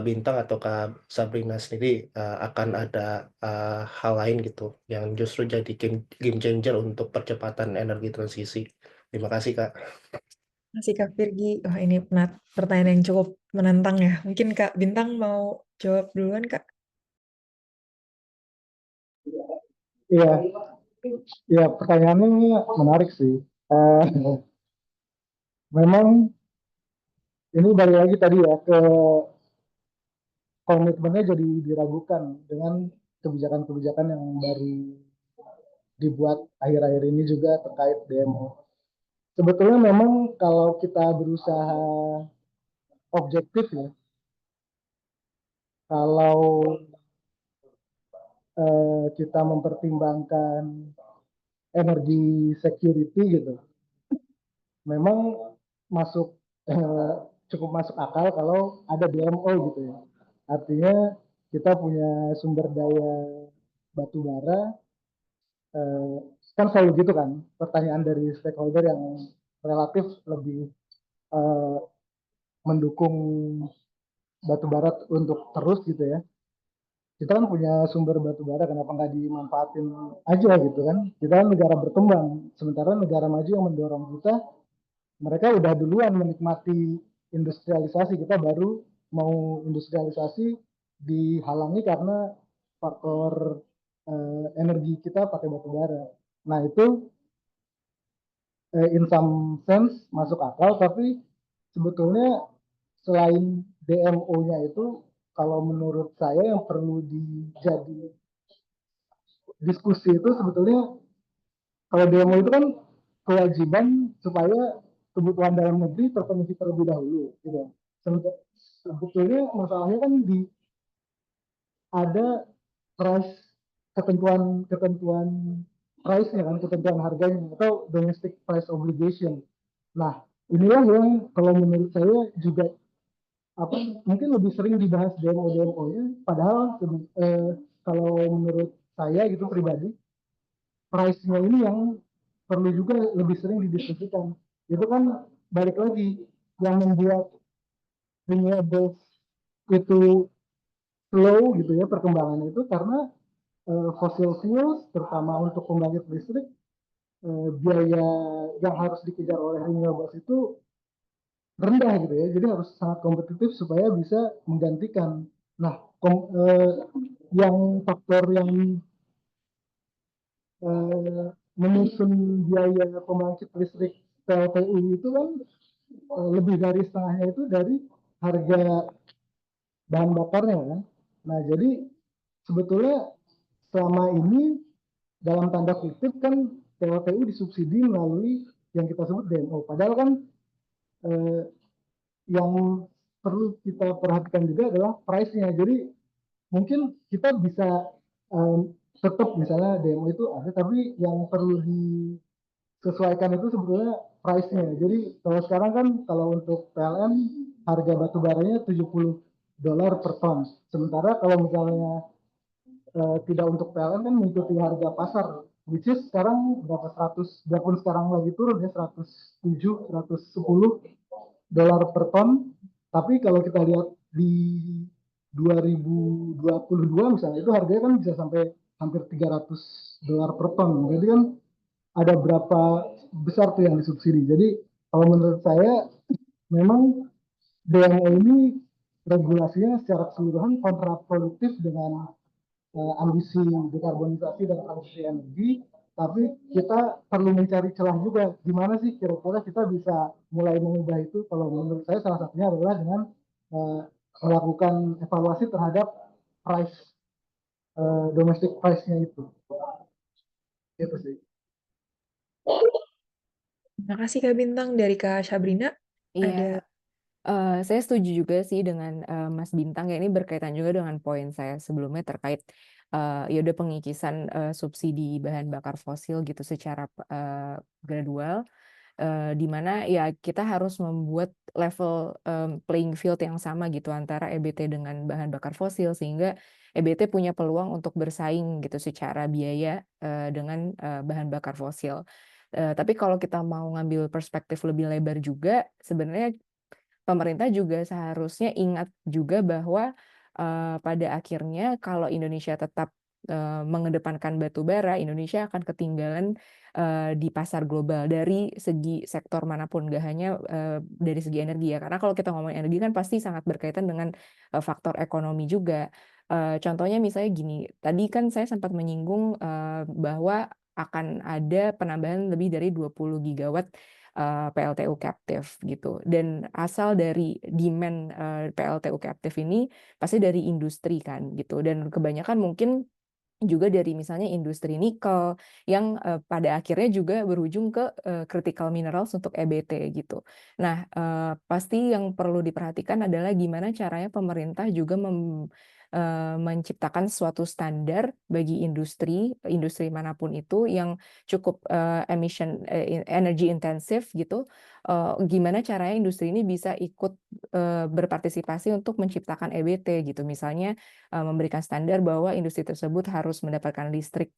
Bintang atau Kak Sabrina sendiri akan ada hal lain gitu yang justru jadi game changer untuk percepatan energi transisi? Terima kasih Kak. Masih Kak Virgi. Wah, ini pertanyaan yang cukup menantang ya. Mungkin Kak Bintang mau jawab duluan, Kak? Iya, ya pertanyaannya menarik sih. Memang ini balik lagi tadi ya ke komitmennya jadi diragukan dengan kebijakan-kebijakan yang baru dibuat akhir-akhir ini juga terkait DMO. Sebetulnya memang kalau kita berusaha objektif ya, kalau kita mempertimbangkan energi security gitu, memang masuk cukup masuk akal kalau ada DMO gitu ya. Artinya kita punya sumber daya batu bara, kan selalu gitu kan, pertanyaan dari stakeholder yang relatif lebih mendukung batu bara untuk terus gitu ya. Kita kan punya sumber batu bara, kenapa nggak dimanfaatin aja gitu kan? Kita kan negara berkembang, sementara negara maju yang mendorong kita, mereka udah duluan menikmati industrialisasi, kita baru mau industrialisasi dihalangi karena faktor energi kita pakai batu bara. Nah itu in some sense masuk akal, tapi sebetulnya selain DMO-nya itu, kalau menurut saya yang perlu dijadi diskusi itu sebetulnya, kalau DMO itu kan kewajiban supaya kebutuhan dalam negeri terpenuhi terlebih dahulu gitu. Sebetulnya masalahnya kan ada price, ketentuan price-nya kan, ketentuan harganya atau domestic price obligation. Nah, inilah yang kalau menurut saya juga mungkin lebih sering dibahas DMO-nya, padahal kalau menurut saya gitu pribadi, price-nya ini yang perlu juga lebih sering didiskusikan. Itu kan balik lagi, yang membuat renewables itu slow gitu ya perkembangannya itu karena fossil fuels, terutama untuk pembangkit listrik, biaya yang harus dikejar oleh renewables itu rendah gitu ya, jadi harus sangat kompetitif supaya bisa menggantikan. Nah, yang faktor yang menyusun biaya pembangkit listrik PLTU itu kan lebih dari setengahnya itu dari harga bahan bakarnya kan. Nah, jadi sebetulnya selama ini dalam tanda kutip kan PLTU disubsidi melalui yang kita sebut DMO. Padahal kan yang perlu kita perhatikan juga adalah price-nya. Jadi mungkin kita bisa tetap misalnya DMO itu ada, tapi yang perlu disesuaikan itu sebetulnya price-nya. Jadi kalau sekarang kan kalau untuk PLN harga batu baranya $70 per ton. Sementara kalau misalnya tidak untuk PLN kan mengikuti harga pasar, which is sekarang berapa, 100, biarpun sekarang lagi turun ya, 107, $110 per ton. Tapi kalau kita lihat di 2022 misalnya, itu harganya kan bisa sampai hampir $300 per ton. Jadi kan ada berapa besar tuh yang disubsidi. Jadi kalau menurut saya memang DMO ini regulasinya secara keseluruhan kontraproduktif dengan ambisi dekarbonisasi dan transisi energi, tapi kita perlu mencari celah juga gimana sih kira-kira kita bisa mulai mengubah itu. Kalau menurut saya salah satunya adalah dengan melakukan evaluasi terhadap price domestic price-nya itu sih. Terima kasih Kak Bintang. Dari Kak Sabrina, Iya, ada saya setuju juga sih dengan Mas Bintang ya, ini berkaitan juga dengan poin saya sebelumnya terkait ya udah pengikisan subsidi bahan bakar fosil gitu secara gradual, di mana ya kita harus membuat level playing field yang sama gitu antara EBT dengan bahan bakar fosil sehingga EBT punya peluang untuk bersaing gitu secara biaya dengan bahan bakar fosil. Tapi kalau kita mau ngambil perspektif lebih lebar juga, sebenarnya pemerintah juga seharusnya ingat juga bahwa pada akhirnya kalau Indonesia tetap mengedepankan batu bara, Indonesia akan ketinggalan di pasar global dari segi sektor manapun, gak hanya dari segi energi ya. Karena kalau kita ngomong energi kan pasti sangat berkaitan dengan faktor ekonomi juga. Contohnya misalnya gini, tadi kan saya sempat menyinggung bahwa akan ada penambahan lebih dari 20 gigawatt PLTU captive gitu. Dan asal dari demand PLTU captive ini pasti dari industri kan gitu. Dan kebanyakan mungkin juga dari misalnya industri nikel yang pada akhirnya juga berujung ke critical minerals untuk EBT gitu. Nah, pasti yang perlu diperhatikan adalah gimana caranya pemerintah juga menciptakan suatu standar bagi industri manapun itu yang cukup energy intensive gitu. Gimana caranya industri ini bisa ikut berpartisipasi untuk menciptakan EBT gitu. Misalnya memberikan standar bahwa industri tersebut harus mendapatkan listrik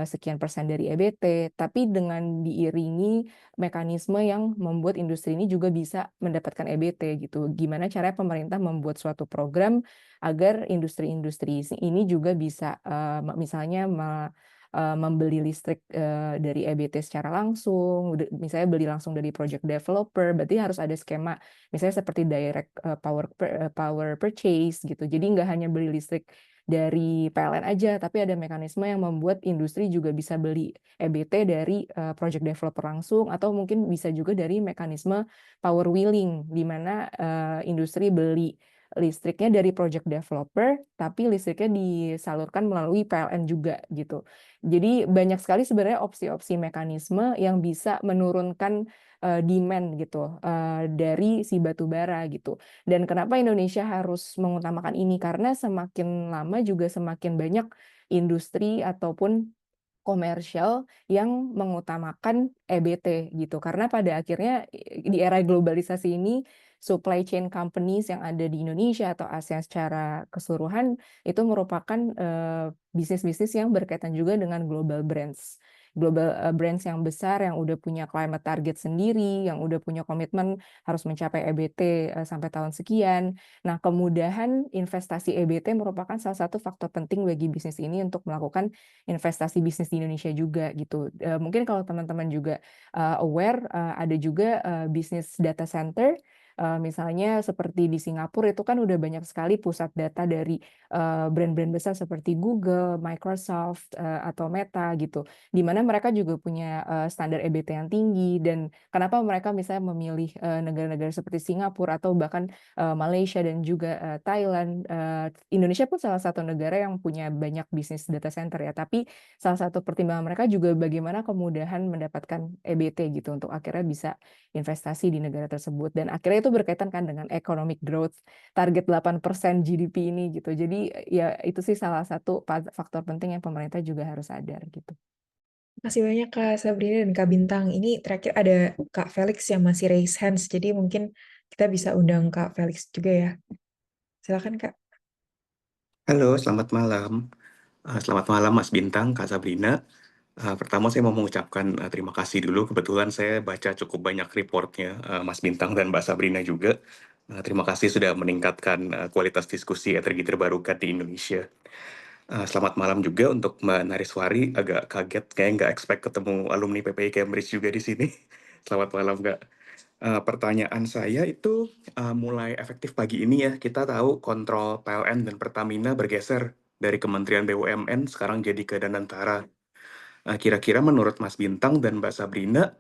sekian persen dari EBT, tapi dengan diiringi mekanisme yang membuat industri ini juga bisa mendapatkan EBT gitu. Gimana caranya pemerintah membuat suatu program agar industri-industri ini juga bisa misalnya membeli listrik dari EBT secara langsung, misalnya beli langsung dari project developer, berarti harus ada skema misalnya seperti direct power purchase gitu. Jadi nggak hanya beli listrik dari PLN aja, tapi ada mekanisme yang membuat industri juga bisa beli EBT dari project developer langsung, atau mungkin bisa juga dari mekanisme power wheeling, di mana industri beli listriknya dari project developer, tapi listriknya disalurkan melalui PLN juga gitu. Jadi banyak sekali sebenarnya opsi-opsi mekanisme yang bisa menurunkan demand gitu dari si batu bara gitu. Dan kenapa Indonesia harus mengutamakan ini? Karena semakin lama juga semakin banyak industri ataupun komersial yang mengutamakan EBT gitu. Karena pada akhirnya di era globalisasi ini supply chain companies yang ada di Indonesia atau ASEAN secara keseluruhan itu merupakan bisnis-bisnis yang berkaitan juga dengan global brands. Global brands yang besar yang udah punya climate target sendiri, yang udah punya komitmen harus mencapai EBT sampai tahun sekian. Nah, kemudahan investasi EBT merupakan salah satu faktor penting bagi bisnis ini untuk melakukan investasi bisnis di Indonesia juga gitu. Mungkin kalau teman-teman juga aware, ada juga bisnis data center, misalnya seperti di Singapura itu kan udah banyak sekali pusat data dari brand-brand besar seperti Google, Microsoft, atau Meta gitu, di mana mereka juga punya standar EBT yang tinggi. Dan kenapa mereka misalnya memilih negara-negara seperti Singapura atau bahkan Malaysia dan juga Thailand. Indonesia pun salah satu negara yang punya banyak bisnis data center ya, tapi salah satu pertimbangan mereka juga bagaimana kemudahan mendapatkan EBT gitu untuk akhirnya bisa investasi di negara tersebut. Dan akhirnya itu berkaitan kan dengan economic growth, target 8% GDP ini gitu. Jadi ya itu sih salah satu faktor penting yang pemerintah juga harus sadar gitu. Terima kasih banyak Kak Sabrina dan Kak Bintang. Ini terakhir ada Kak Felix yang masih raise hands, jadi mungkin kita bisa undang Kak Felix juga ya. Silakan Kak. Halo, selamat malam. Selamat malam Mas Bintang, Kak Sabrina. Pertama saya mau mengucapkan terima kasih dulu. Kebetulan saya baca cukup banyak reportnya Mas Bintang dan Mbak Sabrina juga. Terima kasih sudah meningkatkan kualitas diskusi energi terbarukan di Indonesia. Selamat malam juga untuk Mbak Nariswari. Agak kaget, kayak nggak expect ketemu alumni PPI Cambridge juga di sini. Selamat malam, Kak. Pertanyaan saya itu mulai efektif pagi ini ya. Kita tahu kontrol PLN dan Pertamina bergeser dari Kementerian BUMN sekarang jadi ke Danantara. Kira-kira menurut Mas Bintang dan Mbak Sabrina,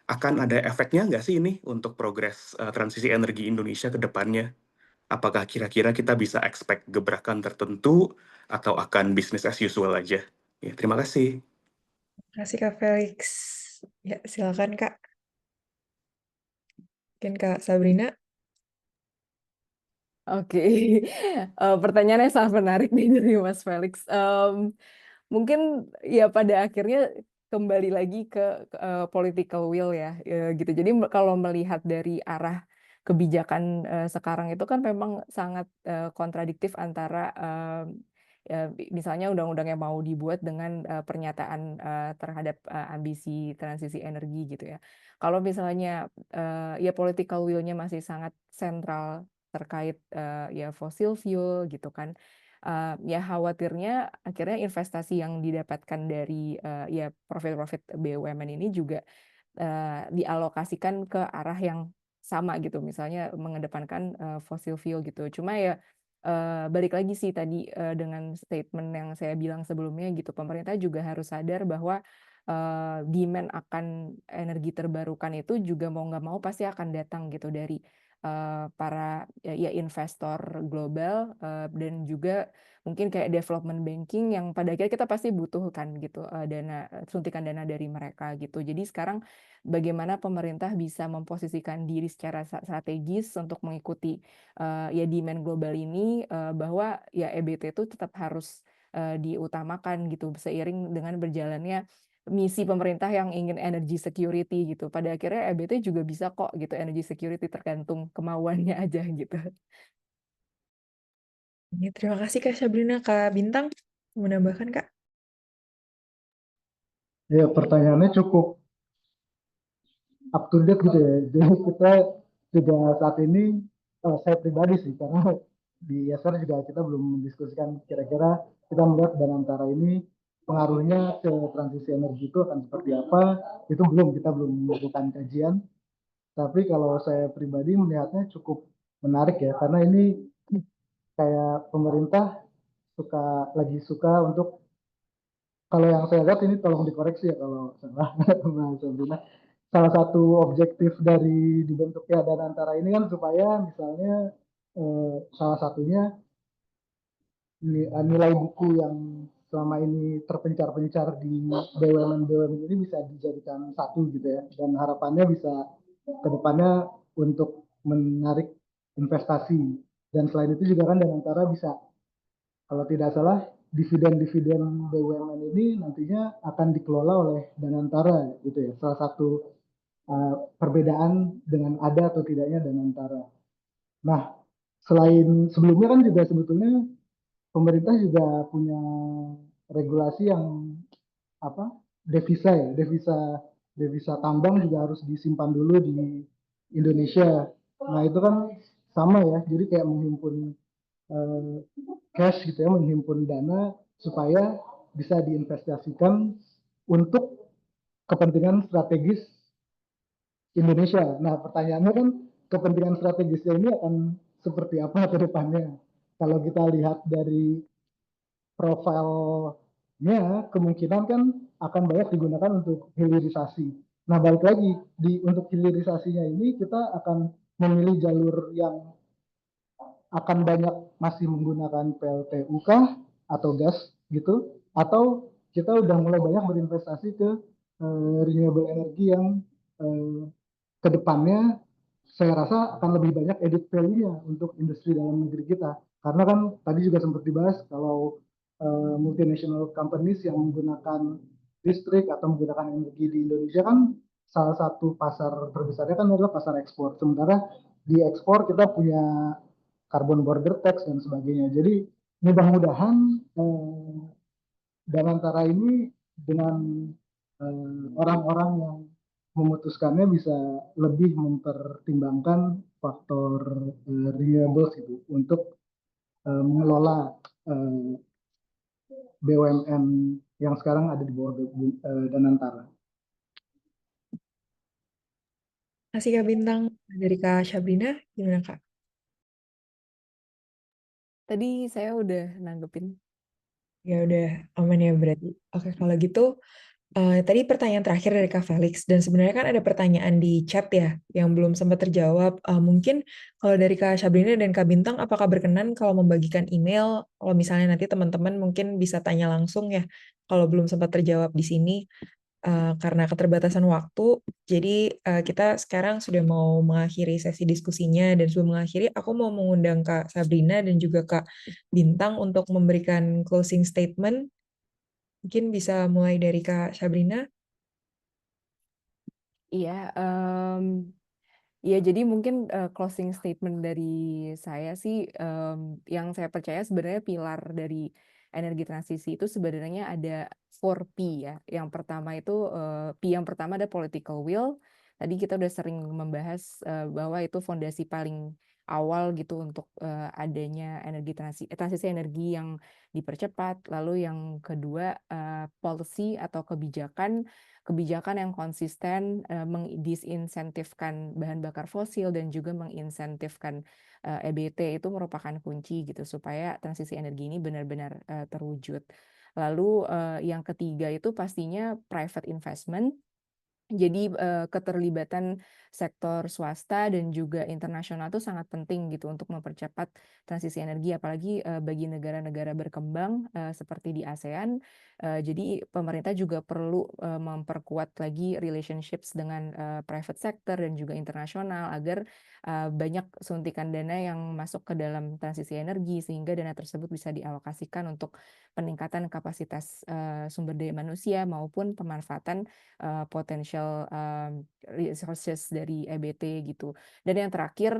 akan ada efeknya nggak sih ini untuk progres transisi energi Indonesia ke depannya? Apakah kira-kira kita bisa expect gebrakan tertentu atau akan business as usual aja? Ya, terima kasih. Terima kasih Kak Felix. Ya, silakan Kak. Mungkin Kak Sabrina. Oke, pertanyaannya sangat menarik nih dari Mas Felix. Mungkin ya pada akhirnya kembali lagi ke political will ya, gitu. Jadi kalau melihat dari arah kebijakan sekarang itu kan memang sangat kontradiktif antara misalnya undang-undang yang mau dibuat dengan pernyataan terhadap ambisi transisi energi gitu ya. Kalau misalnya ya political will-nya masih sangat sentral terkait ya fossil fuel gitu kan. Ya khawatirnya akhirnya investasi yang didapatkan dari ya profit-profit BUMN ini juga dialokasikan ke arah yang sama gitu, misalnya mengedepankan fossil fuel gitu. Cuma ya balik lagi sih tadi dengan statement yang saya bilang sebelumnya gitu, pemerintah juga harus sadar bahwa demand akan energi terbarukan itu juga mau nggak mau pasti akan datang gitu dari para ya investor global dan juga mungkin kayak development banking yang pada akhirnya kita pasti butuhkan gitu dana suntikan dana dari mereka gitu. Jadi sekarang bagaimana pemerintah bisa memposisikan diri secara strategis untuk mengikuti ya demand global ini bahwa ya EBT itu tetap harus diutamakan gitu seiring dengan berjalannya misi pemerintah yang ingin energy security gitu. Pada akhirnya EBT juga bisa kok gitu energy security tergantung kemauannya aja gitu. Ini terima kasih Kak Sabrina. Kak Bintang, mau menambahkan Kak? Ya, pertanyaannya cukup up to date gitu ya. Jadi kita juga saat ini, saya pribadi sih, karena di ISR juga kita belum mendiskusikan kira-kira kita melihat Danantara ini pengaruhnya ke transisi energi itu akan seperti apa, itu kita belum melakukan kajian. Tapi kalau saya pribadi melihatnya cukup menarik ya, karena ini kayak pemerintah lagi suka untuk, kalau yang saya lihat ini tolong dikoreksi ya kalau salah, Mas Sabrina. Salah satu objektif dari dibentuknya Danantara ini kan supaya misalnya salah satunya nilai buku yang selama ini terpencar-pencar di BUMN-BUMN ini bisa dijadikan satu gitu ya, dan harapannya bisa ke depannya untuk menarik investasi. Dan selain itu juga kan Danantara bisa, kalau tidak salah, dividen-dividen BUMN ini nantinya akan dikelola oleh Danantara gitu ya. Salah satu perbedaan dengan ada atau tidaknya Danantara. Nah, sebelumnya kan juga sebetulnya pemerintah juga punya regulasi yang apa, devisa ya, devisa tambang juga harus disimpan dulu di Indonesia. Nah itu kan sama ya, jadi kayak menghimpun cash gitu ya, menghimpun dana supaya bisa diinvestasikan untuk kepentingan strategis Indonesia. Nah pertanyaannya kan, kepentingan strategisnya ini akan seperti apa ke depannya? Kalau kita lihat dari profilnya, kemungkinan kan akan banyak digunakan untuk hilirisasi. Nah, balik lagi, untuk hilirisasinya ini kita akan memilih jalur yang akan banyak masih menggunakan PLTU kah atau gas gitu, atau kita udah mulai banyak berinvestasi ke renewable energy yang ke depannya saya rasa akan lebih banyak edit value-nya untuk industri dalam negeri kita. Karena kan tadi juga sempat dibahas kalau multinational companies yang menggunakan listrik atau menggunakan energi di Indonesia kan salah satu pasar terbesarnya kan adalah pasar ekspor. Sementara di ekspor kita punya carbon border tax dan sebagainya. Jadi mudah-mudahan Danantara ini dengan orang-orang yang memutuskannya bisa lebih mempertimbangkan faktor renewables gitu untuk mengelola BUMN yang sekarang ada di bawah Danantara. Terima kasih Kak Bintang. Dari Kak Sabrina, gimana Kak? Tadi saya udah nanggepin. Ya udah aman ya berarti. Oke, kalau gitu Tadi pertanyaan terakhir dari Kak Felix, dan sebenarnya kan ada pertanyaan di chat ya, yang belum sempat terjawab. Mungkin kalau dari Kak Sabrina dan Kak Bintang, apakah berkenan kalau membagikan email, kalau misalnya nanti teman-teman mungkin bisa tanya langsung ya, kalau belum sempat terjawab di sini, karena keterbatasan waktu. Jadi kita sekarang sudah mau mengakhiri sesi diskusinya, dan sebelum mengakhiri, aku mau mengundang Kak Sabrina dan juga Kak Bintang untuk memberikan closing statement. Mungkin bisa mulai dari Kak Sabrina. Iya, ya jadi mungkin closing statement dari saya sih, yang saya percaya sebenarnya pilar dari energi transisi itu sebenarnya ada 4P ya. Yang pertama itu P yang pertama ada political will. Tadi kita udah sering membahas bahwa itu fondasi paling awal gitu untuk adanya transisi energi yang dipercepat. Lalu yang kedua policy atau kebijakan yang konsisten mendisinsentifkan bahan bakar fosil dan juga menginsentifkan EBT itu merupakan kunci gitu supaya transisi energi ini benar-benar terwujud. Lalu yang ketiga itu pastinya private investment. Jadi keterlibatan sektor swasta dan juga internasional itu sangat penting gitu untuk mempercepat transisi energi, apalagi bagi negara-negara berkembang seperti di ASEAN. Jadi pemerintah juga perlu memperkuat lagi relationships dengan private sector dan juga internasional agar banyak suntikan dana yang masuk ke dalam transisi energi sehingga dana tersebut bisa dialokasikan untuk peningkatan kapasitas sumber daya manusia maupun pemanfaatan potential resources dari EBT gitu. Dan yang terakhir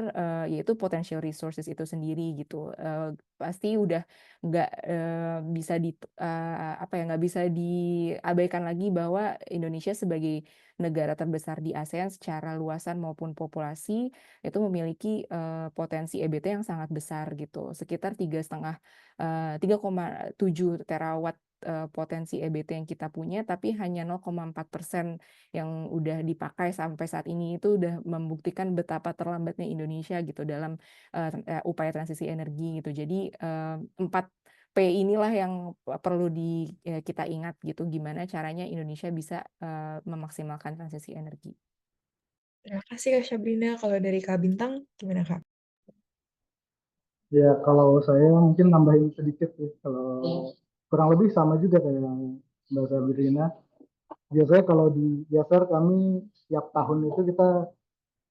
yaitu potential resources itu sendiri gitu. Pasti udah nggak bisa nggak bisa diabaikan lagi bahwa Indonesia sebagai negara terbesar di ASEAN secara luasan maupun populasi itu memiliki potensi EBT yang sangat besar gitu, sekitar 3,7 terawatt potensi EBT yang kita punya, tapi hanya 0,4% yang udah dipakai sampai saat ini. Itu udah membuktikan betapa terlambatnya Indonesia gitu dalam upaya transisi energi gitu. Jadi 4P inilah yang perlu kita ingat gitu, gimana caranya Indonesia bisa memaksimalkan transisi energi. Terima kasih Kak Sabrina. Kalau dari Kak Bintang, gimana Kak? Ya, kalau saya mungkin nambahin sedikit ya. Kalau kurang lebih sama juga kayak Mbak Sabrina. Biasanya kalau di Yaser kami setiap tahun itu kita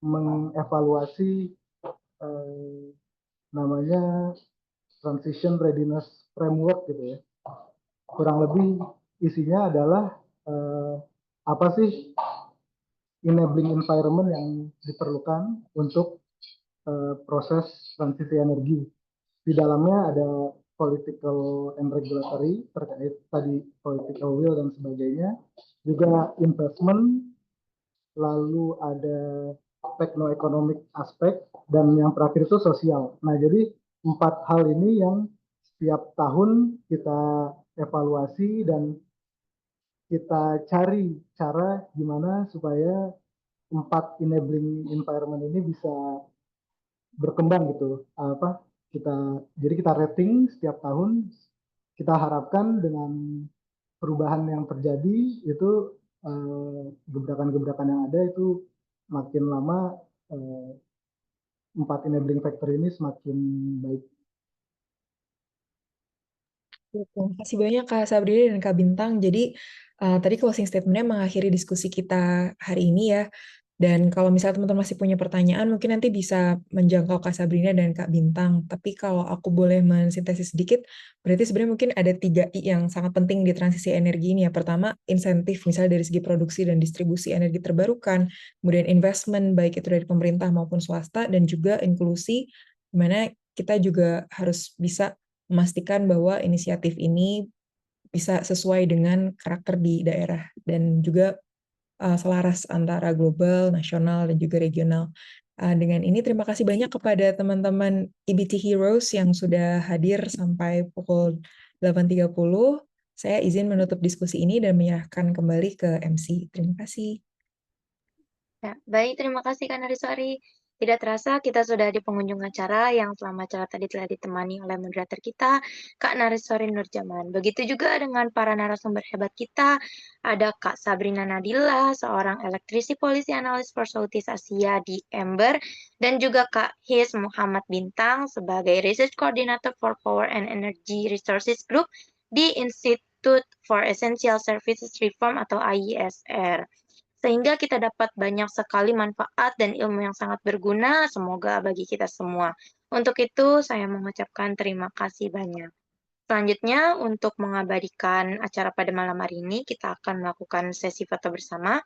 mengevaluasi namanya Transition Readiness Framework gitu ya. Kurang lebih isinya adalah apa sih enabling environment yang diperlukan untuk proses transisi energi. Di dalamnya ada political and regulatory terkait tadi political will dan sebagainya, juga investment, lalu ada tekno-economic aspek, dan yang terakhir itu sosial. Nah, jadi 4 hal ini yang setiap tahun kita evaluasi dan kita cari cara gimana supaya 4 enabling environment ini bisa berkembang gitu. Jadi kita rating setiap tahun. Kita harapkan dengan perubahan yang terjadi itu gebrakan-gebrakan yang ada itu makin lama 4 enabling factor ini semakin baik. Terima kasih banyak Kak Sabrina dan Kak Bintang. Jadi tadi closing statement-nya mengakhiri diskusi kita hari ini ya. Dan kalau misalnya teman-teman masih punya pertanyaan, mungkin nanti bisa menjangkau Kak Sabrina dan Kak Bintang. Tapi kalau aku boleh mensintesis sedikit, berarti sebenarnya mungkin ada 3 I yang sangat penting di transisi energi ini ya. Pertama, insentif, misalnya dari segi produksi dan distribusi energi terbarukan, kemudian investment, baik itu dari pemerintah maupun swasta, dan juga inklusi, di mana kita juga harus bisa memastikan bahwa inisiatif ini bisa sesuai dengan karakter di daerah dan juga selaras antara global, nasional, dan juga regional. Dengan ini terima kasih banyak kepada teman-teman EBT Heroes yang sudah hadir sampai pukul 8.30. Saya izin menutup diskusi ini dan menyerahkan kembali ke MC. Terima kasih. Ya, baik, terima kasih Kak Nariswari. Tidak terasa kita sudah di penghujung acara yang selama acara tadi telah ditemani oleh moderator kita, Kak Nariswari Nurjaman. Begitu juga dengan para narasumber hebat kita, ada Kak Sabrina Nadila, seorang elektrisi polisi analis for Southeast Asia di Ember, dan juga Kak His Muhammad Bintang sebagai Research Coordinator for Power and Energy Resources Group di Institute for Essential Services Reform atau IESR. Sehingga kita dapat banyak sekali manfaat dan ilmu yang sangat berguna, semoga bagi kita semua. Untuk itu, saya mengucapkan terima kasih banyak. Selanjutnya, untuk mengabadikan acara pada malam hari ini, kita akan melakukan sesi foto bersama.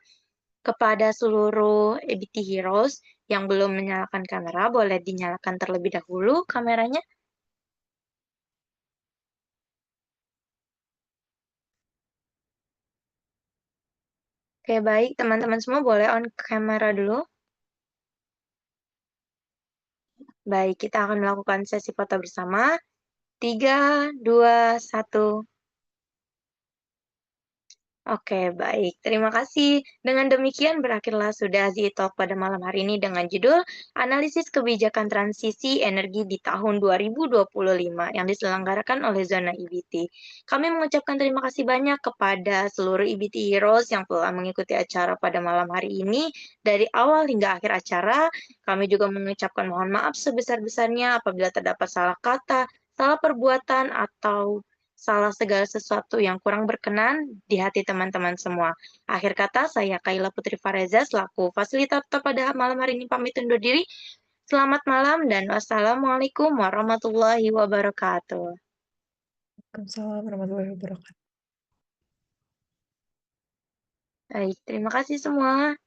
Kepada seluruh EBT Heroes yang belum menyalakan kamera, boleh dinyalakan terlebih dahulu kameranya. Oke, baik. Teman-teman semua boleh on kamera dulu. Baik, kita akan melakukan sesi foto bersama. 3, 2, 1. Oke, baik. Terima kasih. Dengan demikian berakhirlah sudah Talk pada malam hari ini dengan judul Analisis Kebijakan Transisi Energi di tahun 2025 yang diselenggarakan oleh Zona EBT. Kami mengucapkan terima kasih banyak kepada seluruh EBT Heroes yang telah mengikuti acara pada malam hari ini dari awal hingga akhir acara. Kami juga mengucapkan mohon maaf sebesar-besarnya apabila terdapat salah kata, salah perbuatan, atau salah segala sesuatu yang kurang berkenan di hati teman-teman semua. Akhir kata, saya Kaila Putri Fareza selaku fasilitator pada malam hari ini pamit undur diri. Selamat malam dan wassalamualaikum warahmatullahi wabarakatuh. Waalaikumsalam warahmatullahi wabarakatuh. Baik, terima kasih semua.